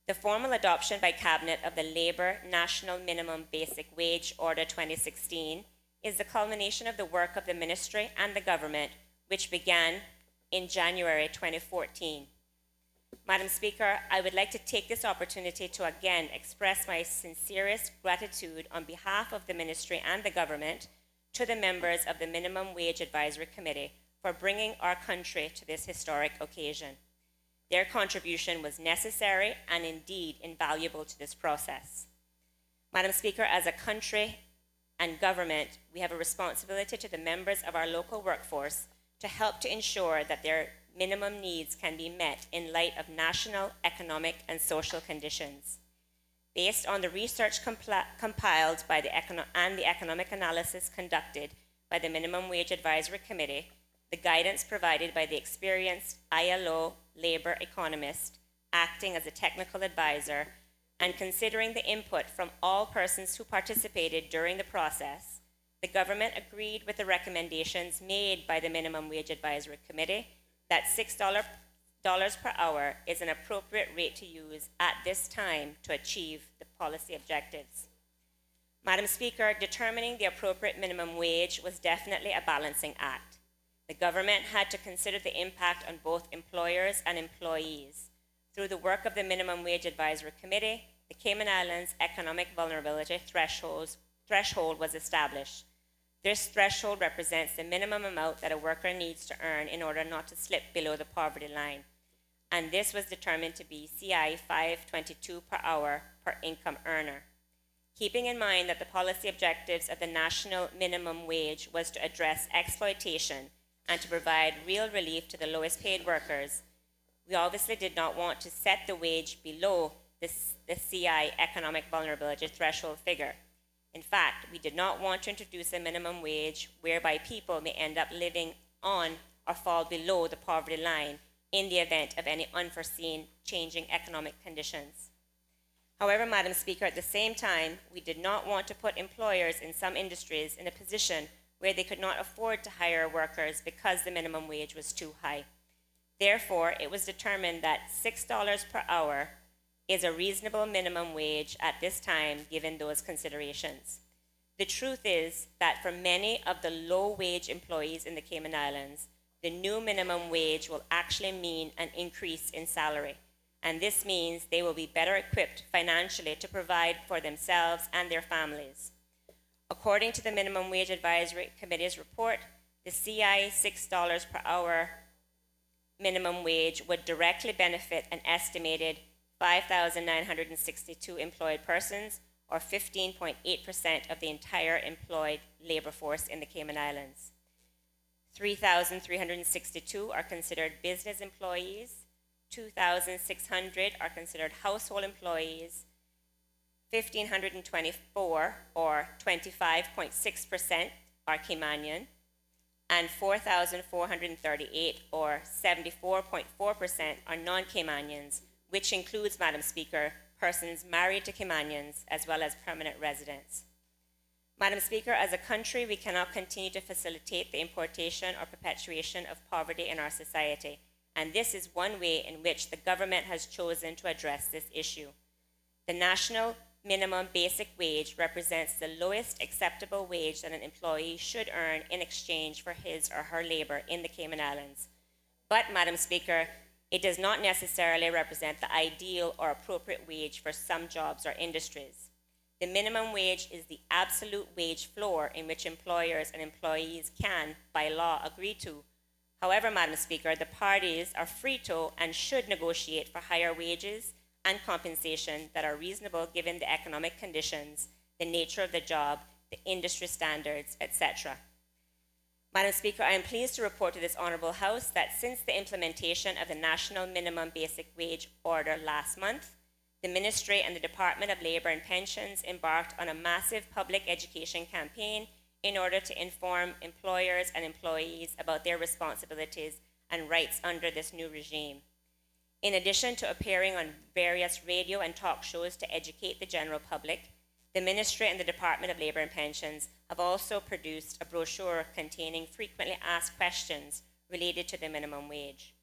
The formal adoption by Cabinet of the Labour National Minimum Basic Wage Order 2016 is the culmination of the work of the Ministry and the Government, which began in January 2014. Madam Speaker, I would like to take this opportunity to again express my sincerest gratitude on behalf of the Ministry and the Government to the members of the Minimum Wage Advisory Committee for bringing our country to this historic occasion. Their contribution was necessary and indeed invaluable to this process. Madam Speaker, as a country and government, we have a responsibility to the members of our local workforce to help to ensure that their minimum needs can be met in light of national, economic, and social conditions. Based on the research compiled by the economic analysis conducted by the Minimum Wage Advisory Committee, the guidance provided by the experienced ILO labor economist acting as a technical advisor, and considering the input from all persons who participated during the process, the government agreed with the recommendations made by the Minimum Wage Advisory Committee that $6 per hour is an appropriate rate to use at this time to achieve the policy objectives. Madam Speaker, determining the appropriate minimum wage was definitely a balancing act. The government had to consider the impact on both employers and employees. Through the work of the Minimum Wage Advisory Committee, the Cayman Islands Economic Vulnerability Threshold was established. This threshold represents the minimum amount that a worker needs to earn in order not to slip below the poverty line, and this was determined to be CI 522 per hour per income earner. Keeping in mind that the policy objectives of the national minimum wage was to address exploitation and to provide real relief to the lowest paid workers, we obviously did not want to set the wage below the CI economic vulnerability threshold figure. In fact, we did not want to introduce a minimum wage whereby people may end up living on or fall below the poverty line in the event of any unforeseen changing economic conditions. However, Madam Speaker, at the same time, we did not want to put employers in some industries in a position where they could not afford to hire workers because the minimum wage was too high. Therefore, it was determined that $6 per hour is a reasonable minimum wage at this time given those considerations. The truth is that for many of the low-wage employees in the Cayman Islands, the new minimum wage will actually mean an increase in salary, and this means they will be better equipped financially to provide for themselves and their families. According to the Minimum Wage Advisory Committee's report, the CI $6 per hour minimum wage would directly benefit an estimated 5,962 employed persons, or 15.8% of the entire employed labor force in the Cayman Islands. 3,362 are considered business employees, 2,600 are considered household employees, 1,524, or 25.6%, are Caymanian, and 4,438, or 74.4%, are non-Caymanians, which includes, Madam Speaker, persons married to Caymanians as well as permanent residents. Madam Speaker, as a country, we cannot continue to facilitate the importation or perpetuation of poverty in our society, and this is one way in which the government has chosen to address this issue. The national minimum basic wage represents the lowest acceptable wage that an employee should earn in exchange for his or her labor in the Cayman Islands. But, Madam Speaker, it does not necessarily represent the ideal or appropriate wage for some jobs or industries. The minimum wage is the absolute wage floor in which employers and employees can, by law, agree to. However, Madam Speaker, the parties are free to and should negotiate for higher wages and compensation that are reasonable given the economic conditions, the nature of the job, the industry standards, etc. Madam Speaker, I am pleased to report to this Honourable House that since the implementation of the National Minimum Basic Wage Order last month, the Ministry and the Department of Labour and Pensions embarked on a massive public education campaign in order to inform employers and employees about their responsibilities and rights under this new regime. In addition to appearing on various radio and talk shows to educate the general public, the Ministry and the Department of Labour and Pensions have also produced a brochure containing frequently asked questions related to the minimum wage.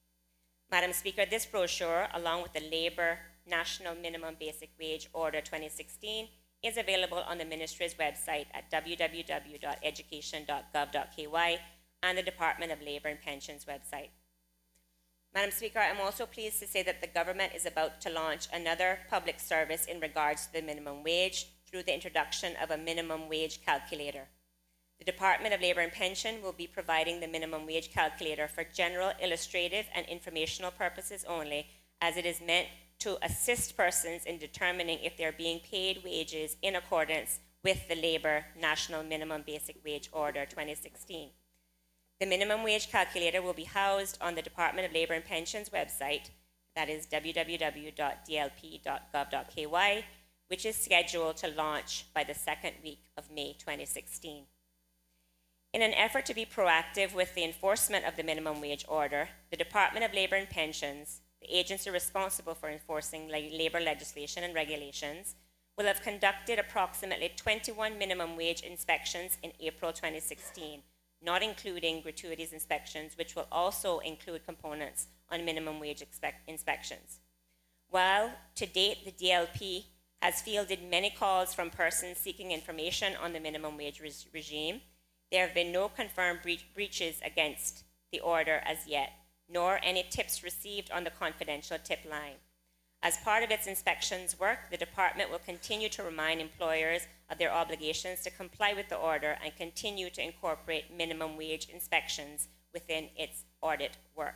Madam Speaker, this brochure, along with the Labour National Minimum Basic Wage Order 2016, is available on the Ministry's website at www.education.gov.ky and the Department of Labour and Pensions website. Madam Speaker, I am also pleased to say that the government is about to launch another public service in regards to the minimum wage through the introduction of a minimum wage calculator. The Department of Labour and Pension will be providing the minimum wage calculator for general, illustrative, and informational purposes only, as it is meant to assist persons in determining if they are being paid wages in accordance with the Labour National Minimum Basic Wage Order 2016. The minimum wage calculator will be housed on the Department of Labor and Pensions website, that is www.dlp.gov.ky, which is scheduled to launch by the second week of May 2016. In an effort to be proactive with the enforcement of the minimum wage order, the Department of Labor and Pensions, the agency responsible for enforcing labor legislation and regulations, will have conducted approximately 21 minimum wage inspections in April 2016, not including gratuities inspections, which will also include components on minimum wage inspections. While to date the DLP has fielded many calls from persons seeking information on the minimum wage regime, there have been no confirmed breaches against the order as yet, nor any tips received on the confidential tip line. As part of its inspections work, the department will continue to remind employers of their obligations to comply with the order and continue to incorporate minimum wage inspections within its audit work.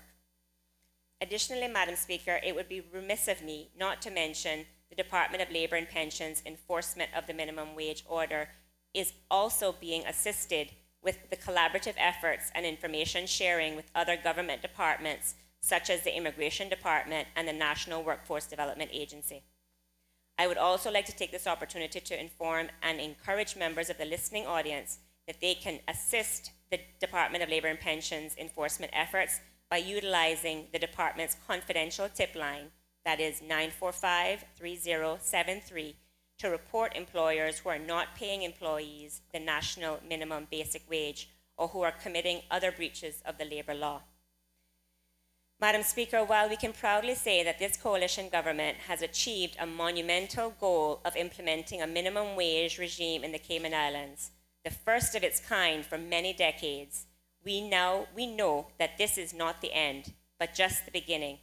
Additionally, Madam Speaker, it would be remiss of me not to mention the Department of Labor and Pensions enforcement of the minimum wage order is also being assisted with the collaborative efforts and information sharing with other government departments such as the Immigration Department and the National Workforce Development Agency. I would also like to take this opportunity to inform and encourage members of the listening audience that they can assist the Department of Labor and Pensions enforcement efforts by utilizing the department's confidential tip line, that is 945-3073, to report employers who are not paying employees the national minimum basic wage or who are committing other breaches of the labor law. Madam Speaker, while we can proudly say that this coalition government has achieved a monumental goal of implementing a minimum wage regime in the Cayman Islands, the first of its kind for many decades, we know that this is not the end, but just the beginning.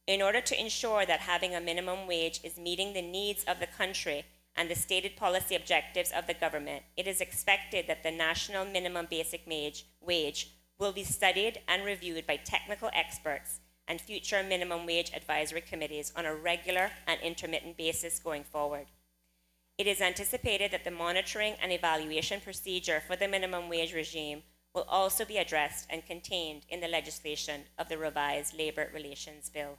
In order to ensure that having a minimum wage is meeting the needs of the country and the stated policy objectives of the government, it is expected that the national minimum basic wage will be studied and reviewed by technical experts and future minimum wage advisory committees on a regular and intermittent basis going forward. It is anticipated that the monitoring and evaluation procedure for the minimum wage regime will also be addressed and contained in the legislation of the revised Labor Relations Bill.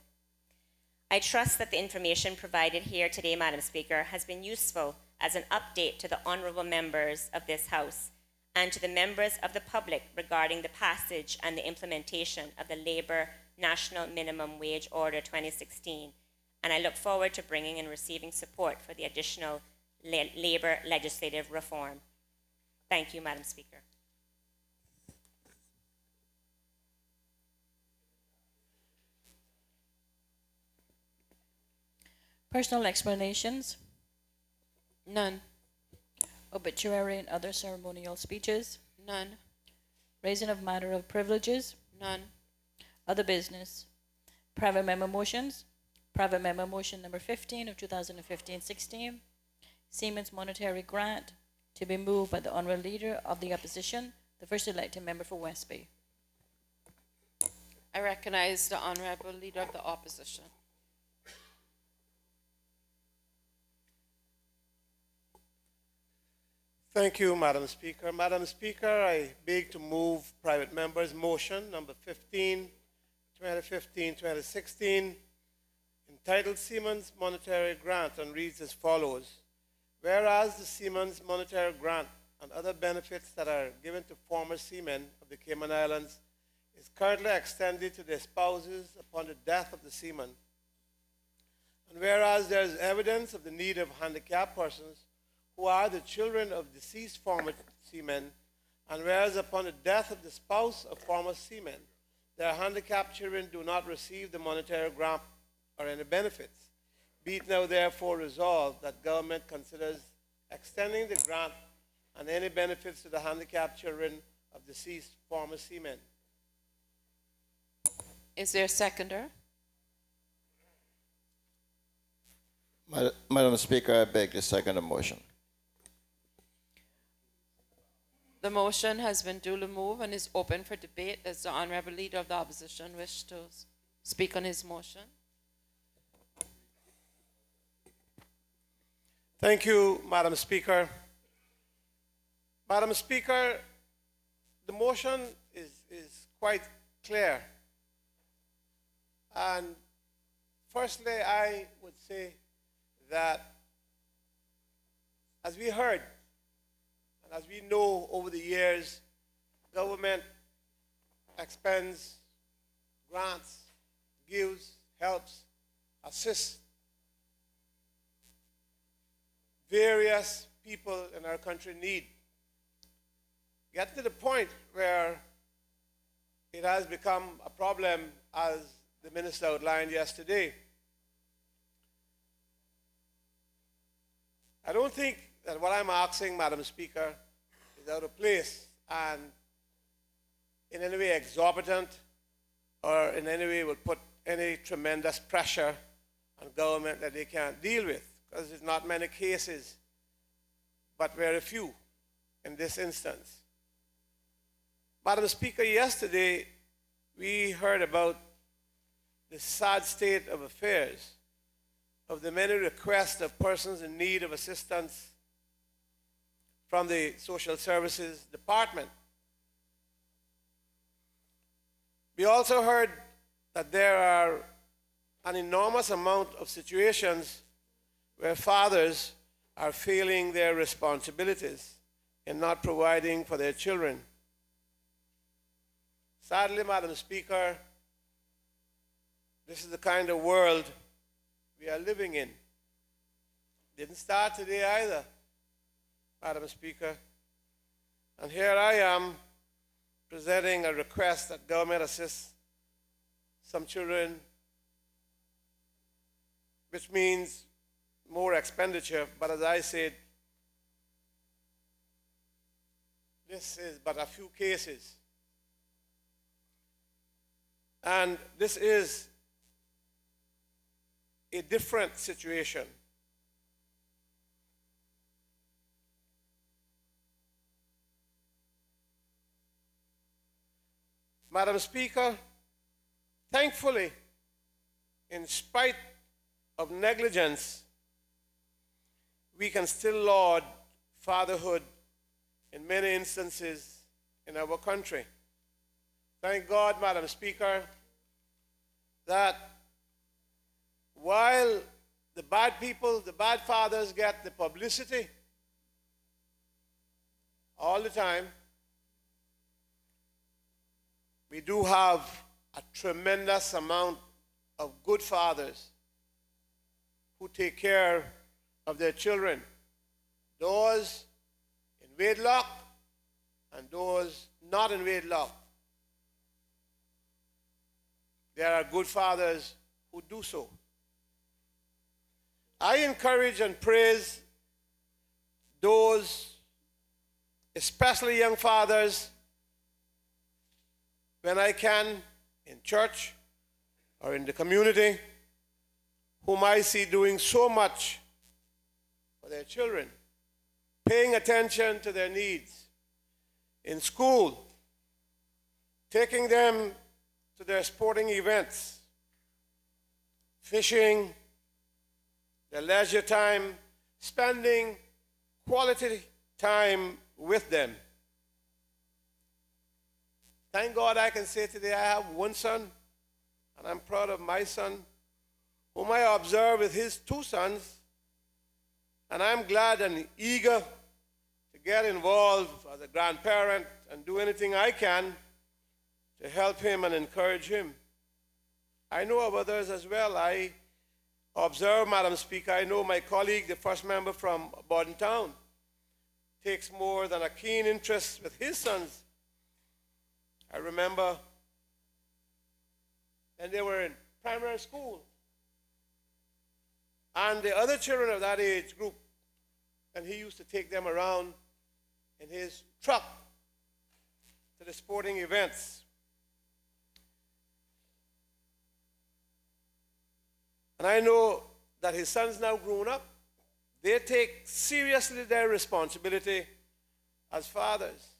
I trust that the information provided here today, Madam Speaker, has been useful as an update to the honourable members of this House and to the members of the public regarding the passage and the implementation of the Labour National Minimum Wage Order 2016, and I look forward to bringing and receiving support for the additional labour legislative reform. Thank you, Madam Speaker. Personal explanations, None. obituary and other ceremonial speeches, None. raising of matter of privileges, None. other business, private member motions, private member motion number 15 of 2015-16, Siemens monetary grant to be moved by the honorable leader of the opposition, the first elected member for West Bay. I recognize the honorable leader of the opposition. Thank you, Madam Speaker. Madam Speaker, I beg to move private members motion number 15, 2015-2016, entitled Siemens Monetary Grant, and reads as follows. Whereas the Siemens Monetary Grant and other benefits that are given to former seamen of the Cayman Islands is currently extended to their spouses upon the death of the seaman, and whereas there is evidence of the need of handicapped persons who are the children of deceased former seamen, and whereas upon the death of the spouse of former seamen, their handicapped children do not receive the monetary grant or any benefits. Be it now therefore resolved that government considers extending the grant and any benefits to the handicapped children of deceased former seamen. Is there a seconder? Madam Speaker, I beg to second the motion. The motion has been duly moved and is open for debate. Does the honorable leader of the opposition wish to speak on his motion? Thank you, Madam Speaker. Madam Speaker, the motion is is quite clear. And firstly, I would say that as we heard, and as we know over the years, government expends, grants, gives, helps, assists various people in our country need. Get to the point where it has become a problem, as the minister outlined yesterday. I don't think that what I'm asking, Madam Speaker, is out of place and in any way exorbitant or in any way would put any tremendous pressure on government that they can't deal with, because there's not many cases, but very few in this instance. Madam Speaker, yesterday we heard about the sad state of affairs of the many requests of persons in need of assistance from the Social Services Department. We also heard that there are an enormous amount of situations where fathers are failing their responsibilities in not providing for their children. Sadly, Madam Speaker, this is the kind of world we are living in. Didn't start today either, Madam Speaker. And here I am presenting a request that government assist some children, which means more expenditure. But as I said, this is but a few cases. And this is a different situation. Madam Speaker, thankfully, in spite of negligence, we can still laud fatherhood in many instances in our country. Thank God, Madam Speaker, that while the bad people, the bad fathers get the publicity all the time, we do have a tremendous amount of good fathers who take care of their children, those in wedlock and those not in wedlock. There are good fathers who do so. I encourage and praise those, especially young fathers, when I can, in church or in the community, whom I see doing so much for their children, paying attention to their needs. In school, taking them to their sporting events, fishing, their leisure time, spending quality time with them. Thank God I can say today I have one son, and I'm proud of my son, whom I observe with his two sons, and I'm glad and eager to get involved as a grandparent and do anything I can to help him and encourage him. I know of others as well. I observe, Madam Speaker, I know my colleague, the first member from Borden Town, takes more than a keen interest with his sons. I remember when they were in primary school, and the other children of that age group, and he used to take them around in his truck to the sporting events. And I know that his sons now grown up. They take seriously their responsibility as fathers.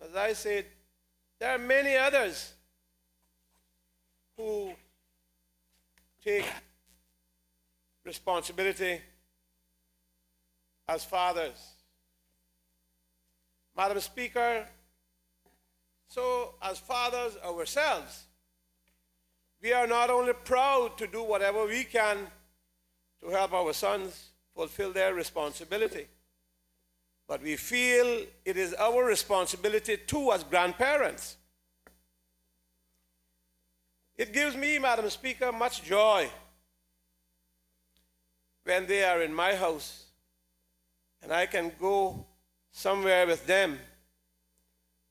As I said, there are many others who take responsibility as fathers. Madam Speaker, So, as fathers ourselves, we are not only proud to do whatever we can to help our sons fulfill their responsibility, but we feel it is our responsibility too as grandparents. It gives me, Madam Speaker, much joy when they are in my house and I can go somewhere with them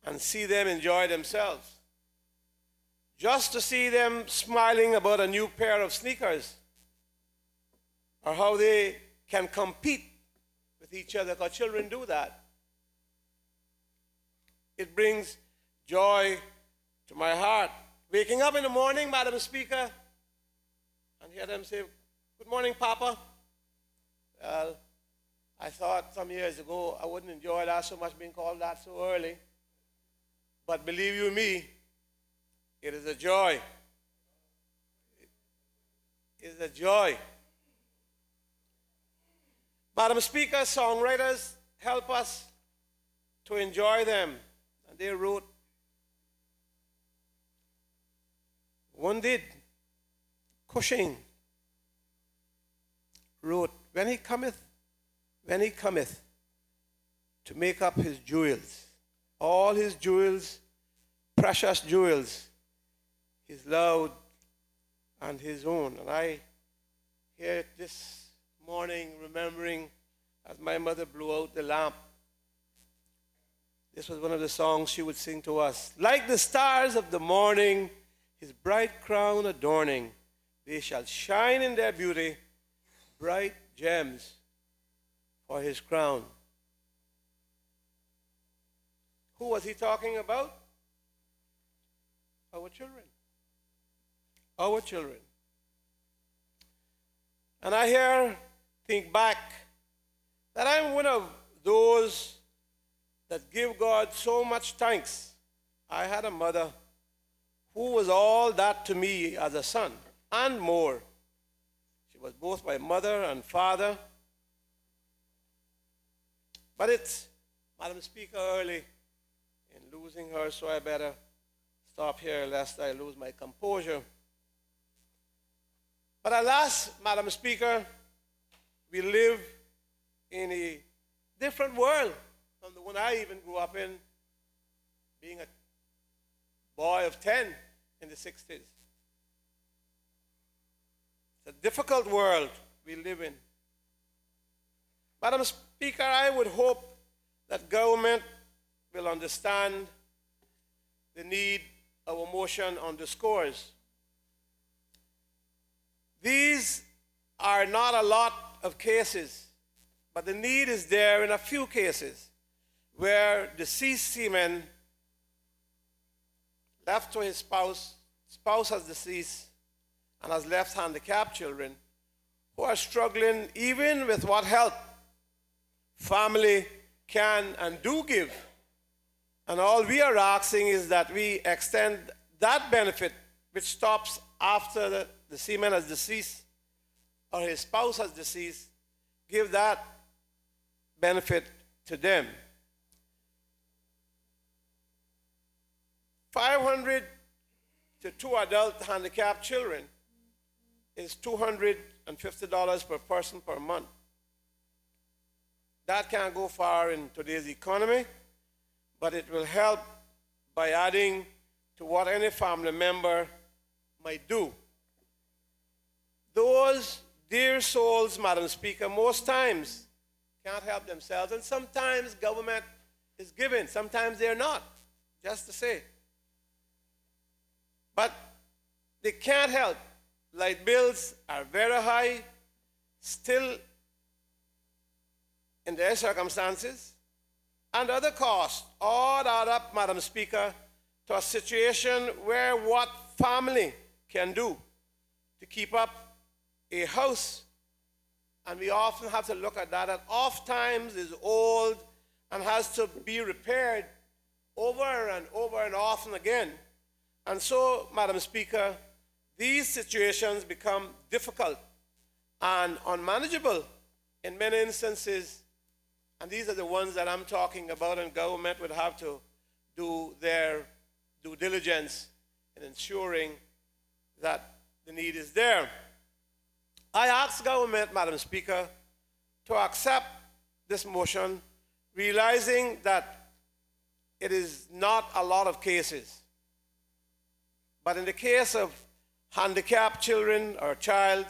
and see them enjoy themselves. Just to see them smiling about a new pair of sneakers, or how they can compete with each other, because children do that. It brings joy to my heart. Waking up in the morning, Madam Speaker, and hear them say, "Good morning, Papa." Well, I thought some years ago I wouldn't enjoy that so much, being called that so early. But believe you me, it is a joy. It is a joy. Madam Speaker, songwriters help us to enjoy them. And they wrote, one did, Cushing wrote, when he cometh to make up his jewels, all his jewels, precious jewels, his love and his own. And I hear it this morning, remembering as my mother blew out the lamp. This was one of the songs she would sing to us. Like the stars of the morning, his bright crown adorning, they shall shine in their beauty, bright gems for his crown. Who was he talking about? Our children. Our children. And I think back that I'm one of those that give God so much thanks. I had a mother who was all that to me as a son, and more. She was both my mother and father. But it's, Madam Speaker, early in losing her, so I better stop here lest I lose my composure. But alas, Madam Speaker, we live in a different world from the one I even grew up in, being a boy of 10 in the 60s. It's a difficult world we live in. Madam Speaker, I would hope that government will understand the need our motion underscores. These are not a lot of cases, but the need is there in a few cases where deceased seaman left to his spouse has deceased, and has left handicapped children who are struggling even with what help family can and do give. And all we are asking is that we extend that benefit, which stops after the seaman has deceased or his spouse has deceased, give that benefit to them. 500 to 2 adult handicapped children is $250 per person per month. That can't go far in today's economy, but it will help by adding to what any family member might do. Those dear souls, Madam Speaker, most times can't help themselves, and sometimes government is giving, sometimes they're not, just to say. But they can't help. Light bills are very high, still in their circumstances, and other costs all add up, Madam Speaker, to a situation where what family can do to keep up a house, and we often have to look at that, and oftentimes is old and has to be repaired over and over and often again. And so, Madam Speaker, these situations become difficult and unmanageable in many instances, and these are the ones that I'm talking about, and government would have to do their due diligence in ensuring that the need is there. I ask government, Madam Speaker, to accept this motion, realizing that it is not a lot of cases. But in the case of handicapped children or child,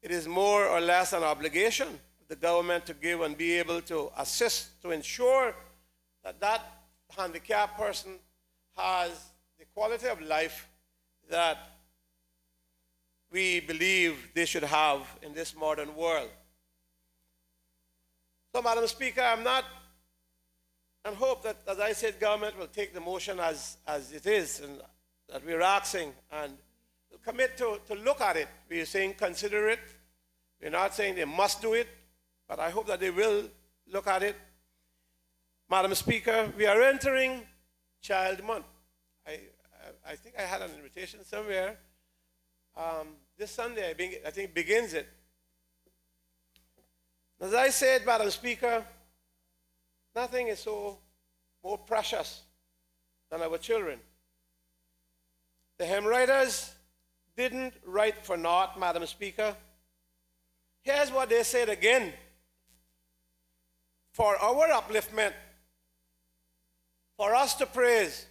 it is more or less an obligation of the government to give and be able to assist to ensure that that handicapped person has the quality of life that we believe they should have in this modern world. So, Madam Speaker, I'm not, and hope that, as I said, government will take the motion as it is, and that we're asking, and commit to look at it. We're saying consider it. We're not saying they must do it, but I hope that they will look at it. Madam Speaker, we are entering Child Month. I think I had an invitation somewhere. This Sunday, I think, begins it. As I said, Madam Speaker, nothing is so more precious than our children. The hymn writers didn't write for naught, Madam Speaker. Here's what they said again. For our upliftment, for us to praise,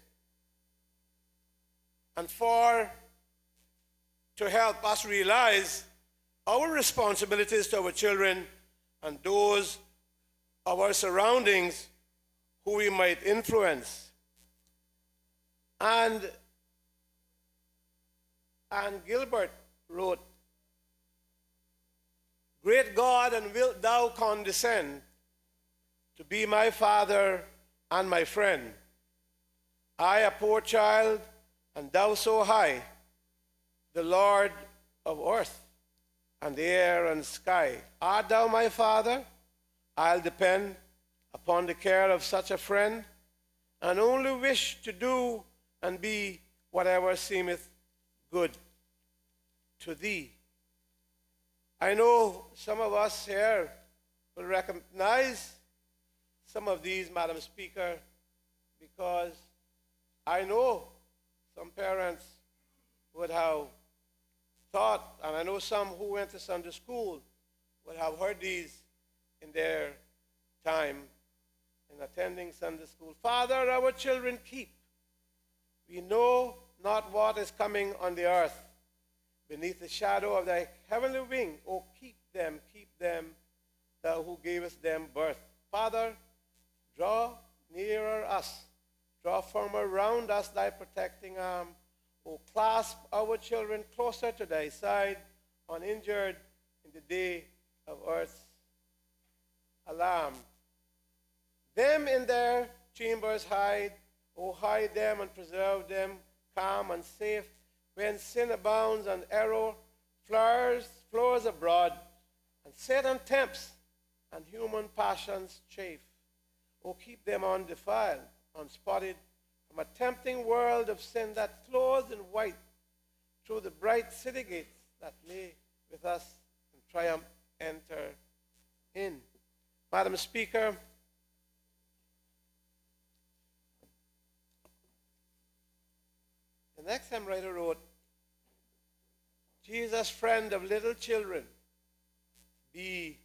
and to help us realize our responsibilities to our children and those of our surroundings who we might influence. And Gilbert wrote, Great God, and wilt thou condescend to be my father and my friend? I, a poor child, and thou so high, the Lord of earth and the air and sky. Art thou my father? I'll depend upon the care of such a friend, and only wish to do and be whatever seemeth good to thee. I know some of us here will recognize some of these, Madam Speaker, because I know some parents would have thought, and I know some who went to Sunday school would have heard these in their time in attending Sunday school. Father, our children keep. We know not what is coming on the earth. Beneath the shadow of thy heavenly wing, oh, keep them, thou who gavest them birth. Father, draw nearer us, draw firmer round us thy protecting arm. Oh, clasp our children closer to thy side, uninjured in the day of earth's alarm. Them in their chambers hide, oh, hide them and preserve them, calm and safe, when sin abounds and error floors abroad, and Satan tempts and human passions chafe. Oh, keep them undefiled, unspotted from a tempting world of sin that clothed in white through the bright city gates that may with us in triumph enter in. Madam Speaker, the next hymn writer wrote, Jesus, friend of little children, be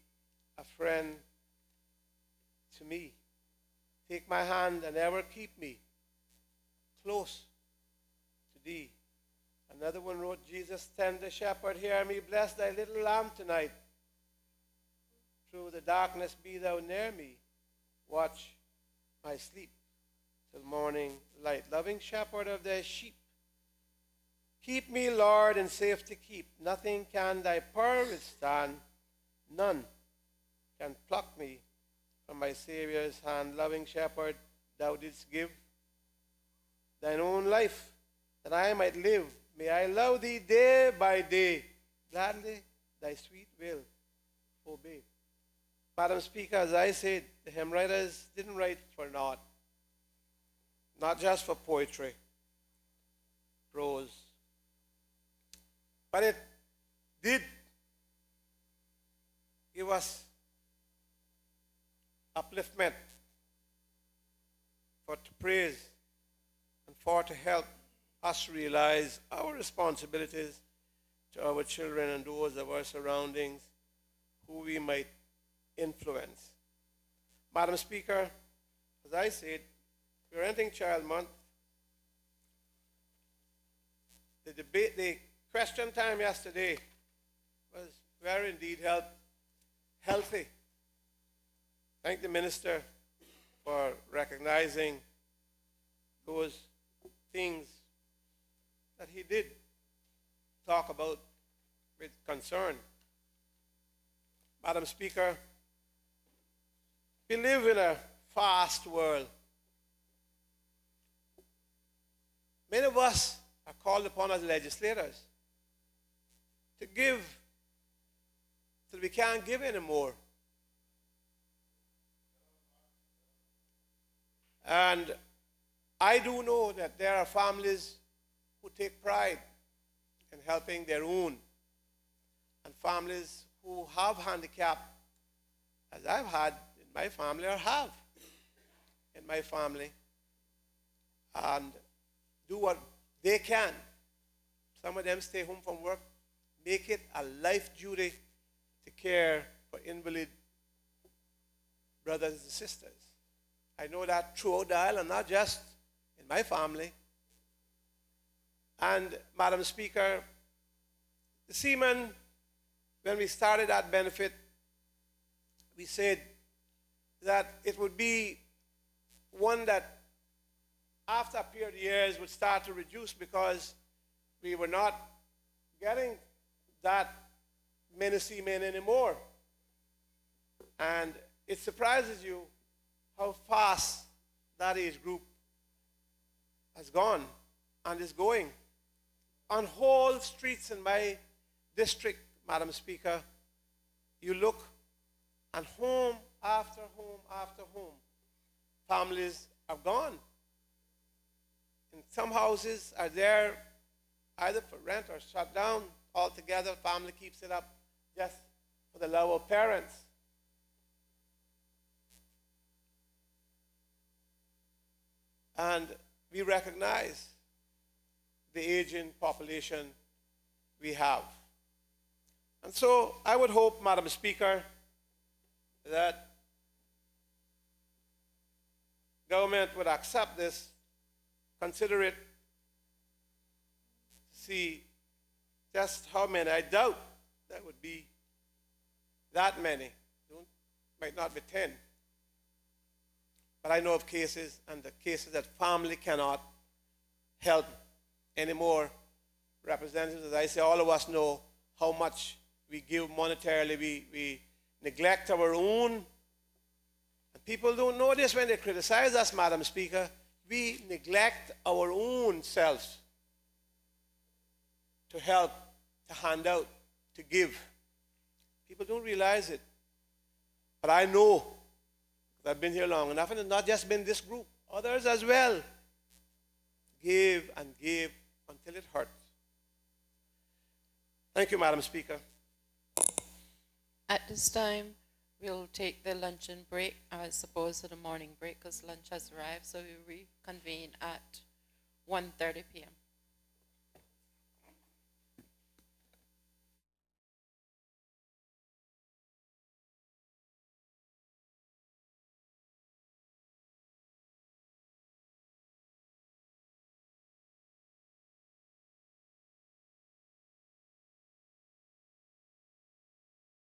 a friend to me. Take my hand and ever keep me close to thee. Another one wrote, Jesus, tender shepherd, hear me, bless thy little lamb tonight. Through the darkness be thou near me, watch my sleep till morning light. Loving shepherd of thy sheep, keep me, Lord, in safety keep. Nothing can thy power withstand. None can pluck me from my Savior's hand. Loving shepherd, thou didst give thine own life that I might live. May I love thee day by day. Gladly thy sweet will obey. Madam Speaker, as I said, the hymn writers didn't write for naught. Not just for poetry, prose. But it did give us upliftment, for to praise and for to help us realize our responsibilities to our children and those of our surroundings who we might influence. Madam Speaker, as I said, we're entering Child Month. The question time yesterday was very indeed healthy. Thank the Minister for recognizing those things that he did talk about with concern. Madam Speaker, we live in a fast world. Many of us are called upon as legislators to give till we can't give anymore. And I do know that there are families who take pride in helping their own, and families who have handicap, as I've had in my family or have in my family, and do what they can. Some of them stay home from work, make it a life duty to care for invalid brothers and sisters. I know that throughout the island, not just in my family. And Madam Speaker, the seamen, when we started that benefit, we said that it would be one that after a period of years would start to reduce because we were not getting that many seamen anymore. And it surprises you how fast that age group has gone and is going. On whole streets in my district, Madam Speaker, you look, and home after home after home, families are gone. And some houses are there either for rent or shut down altogether. Family keeps it up just for the love of parents. And we recognize the aging population we have. And so I would hope, Madam Speaker, that government would accept this, consider it, see just how many. I doubt that would be that many. Might not be 10. But I know of cases, and the cases that family cannot help anymore. Representatives, as I say, all of us know how much we give monetarily. We neglect our own. And people don't know this when they criticize us, Madam Speaker. We neglect our own selves to help, to hand out, to give. People don't realize it. But I know, because I've been here long enough, and it's not just been this group, others as well. Give and give until it hurts. Thank you, Madam Speaker. At this time, we'll take the luncheon break as opposed to the morning break because lunch has arrived, so we reconvene at 1:30 p.m.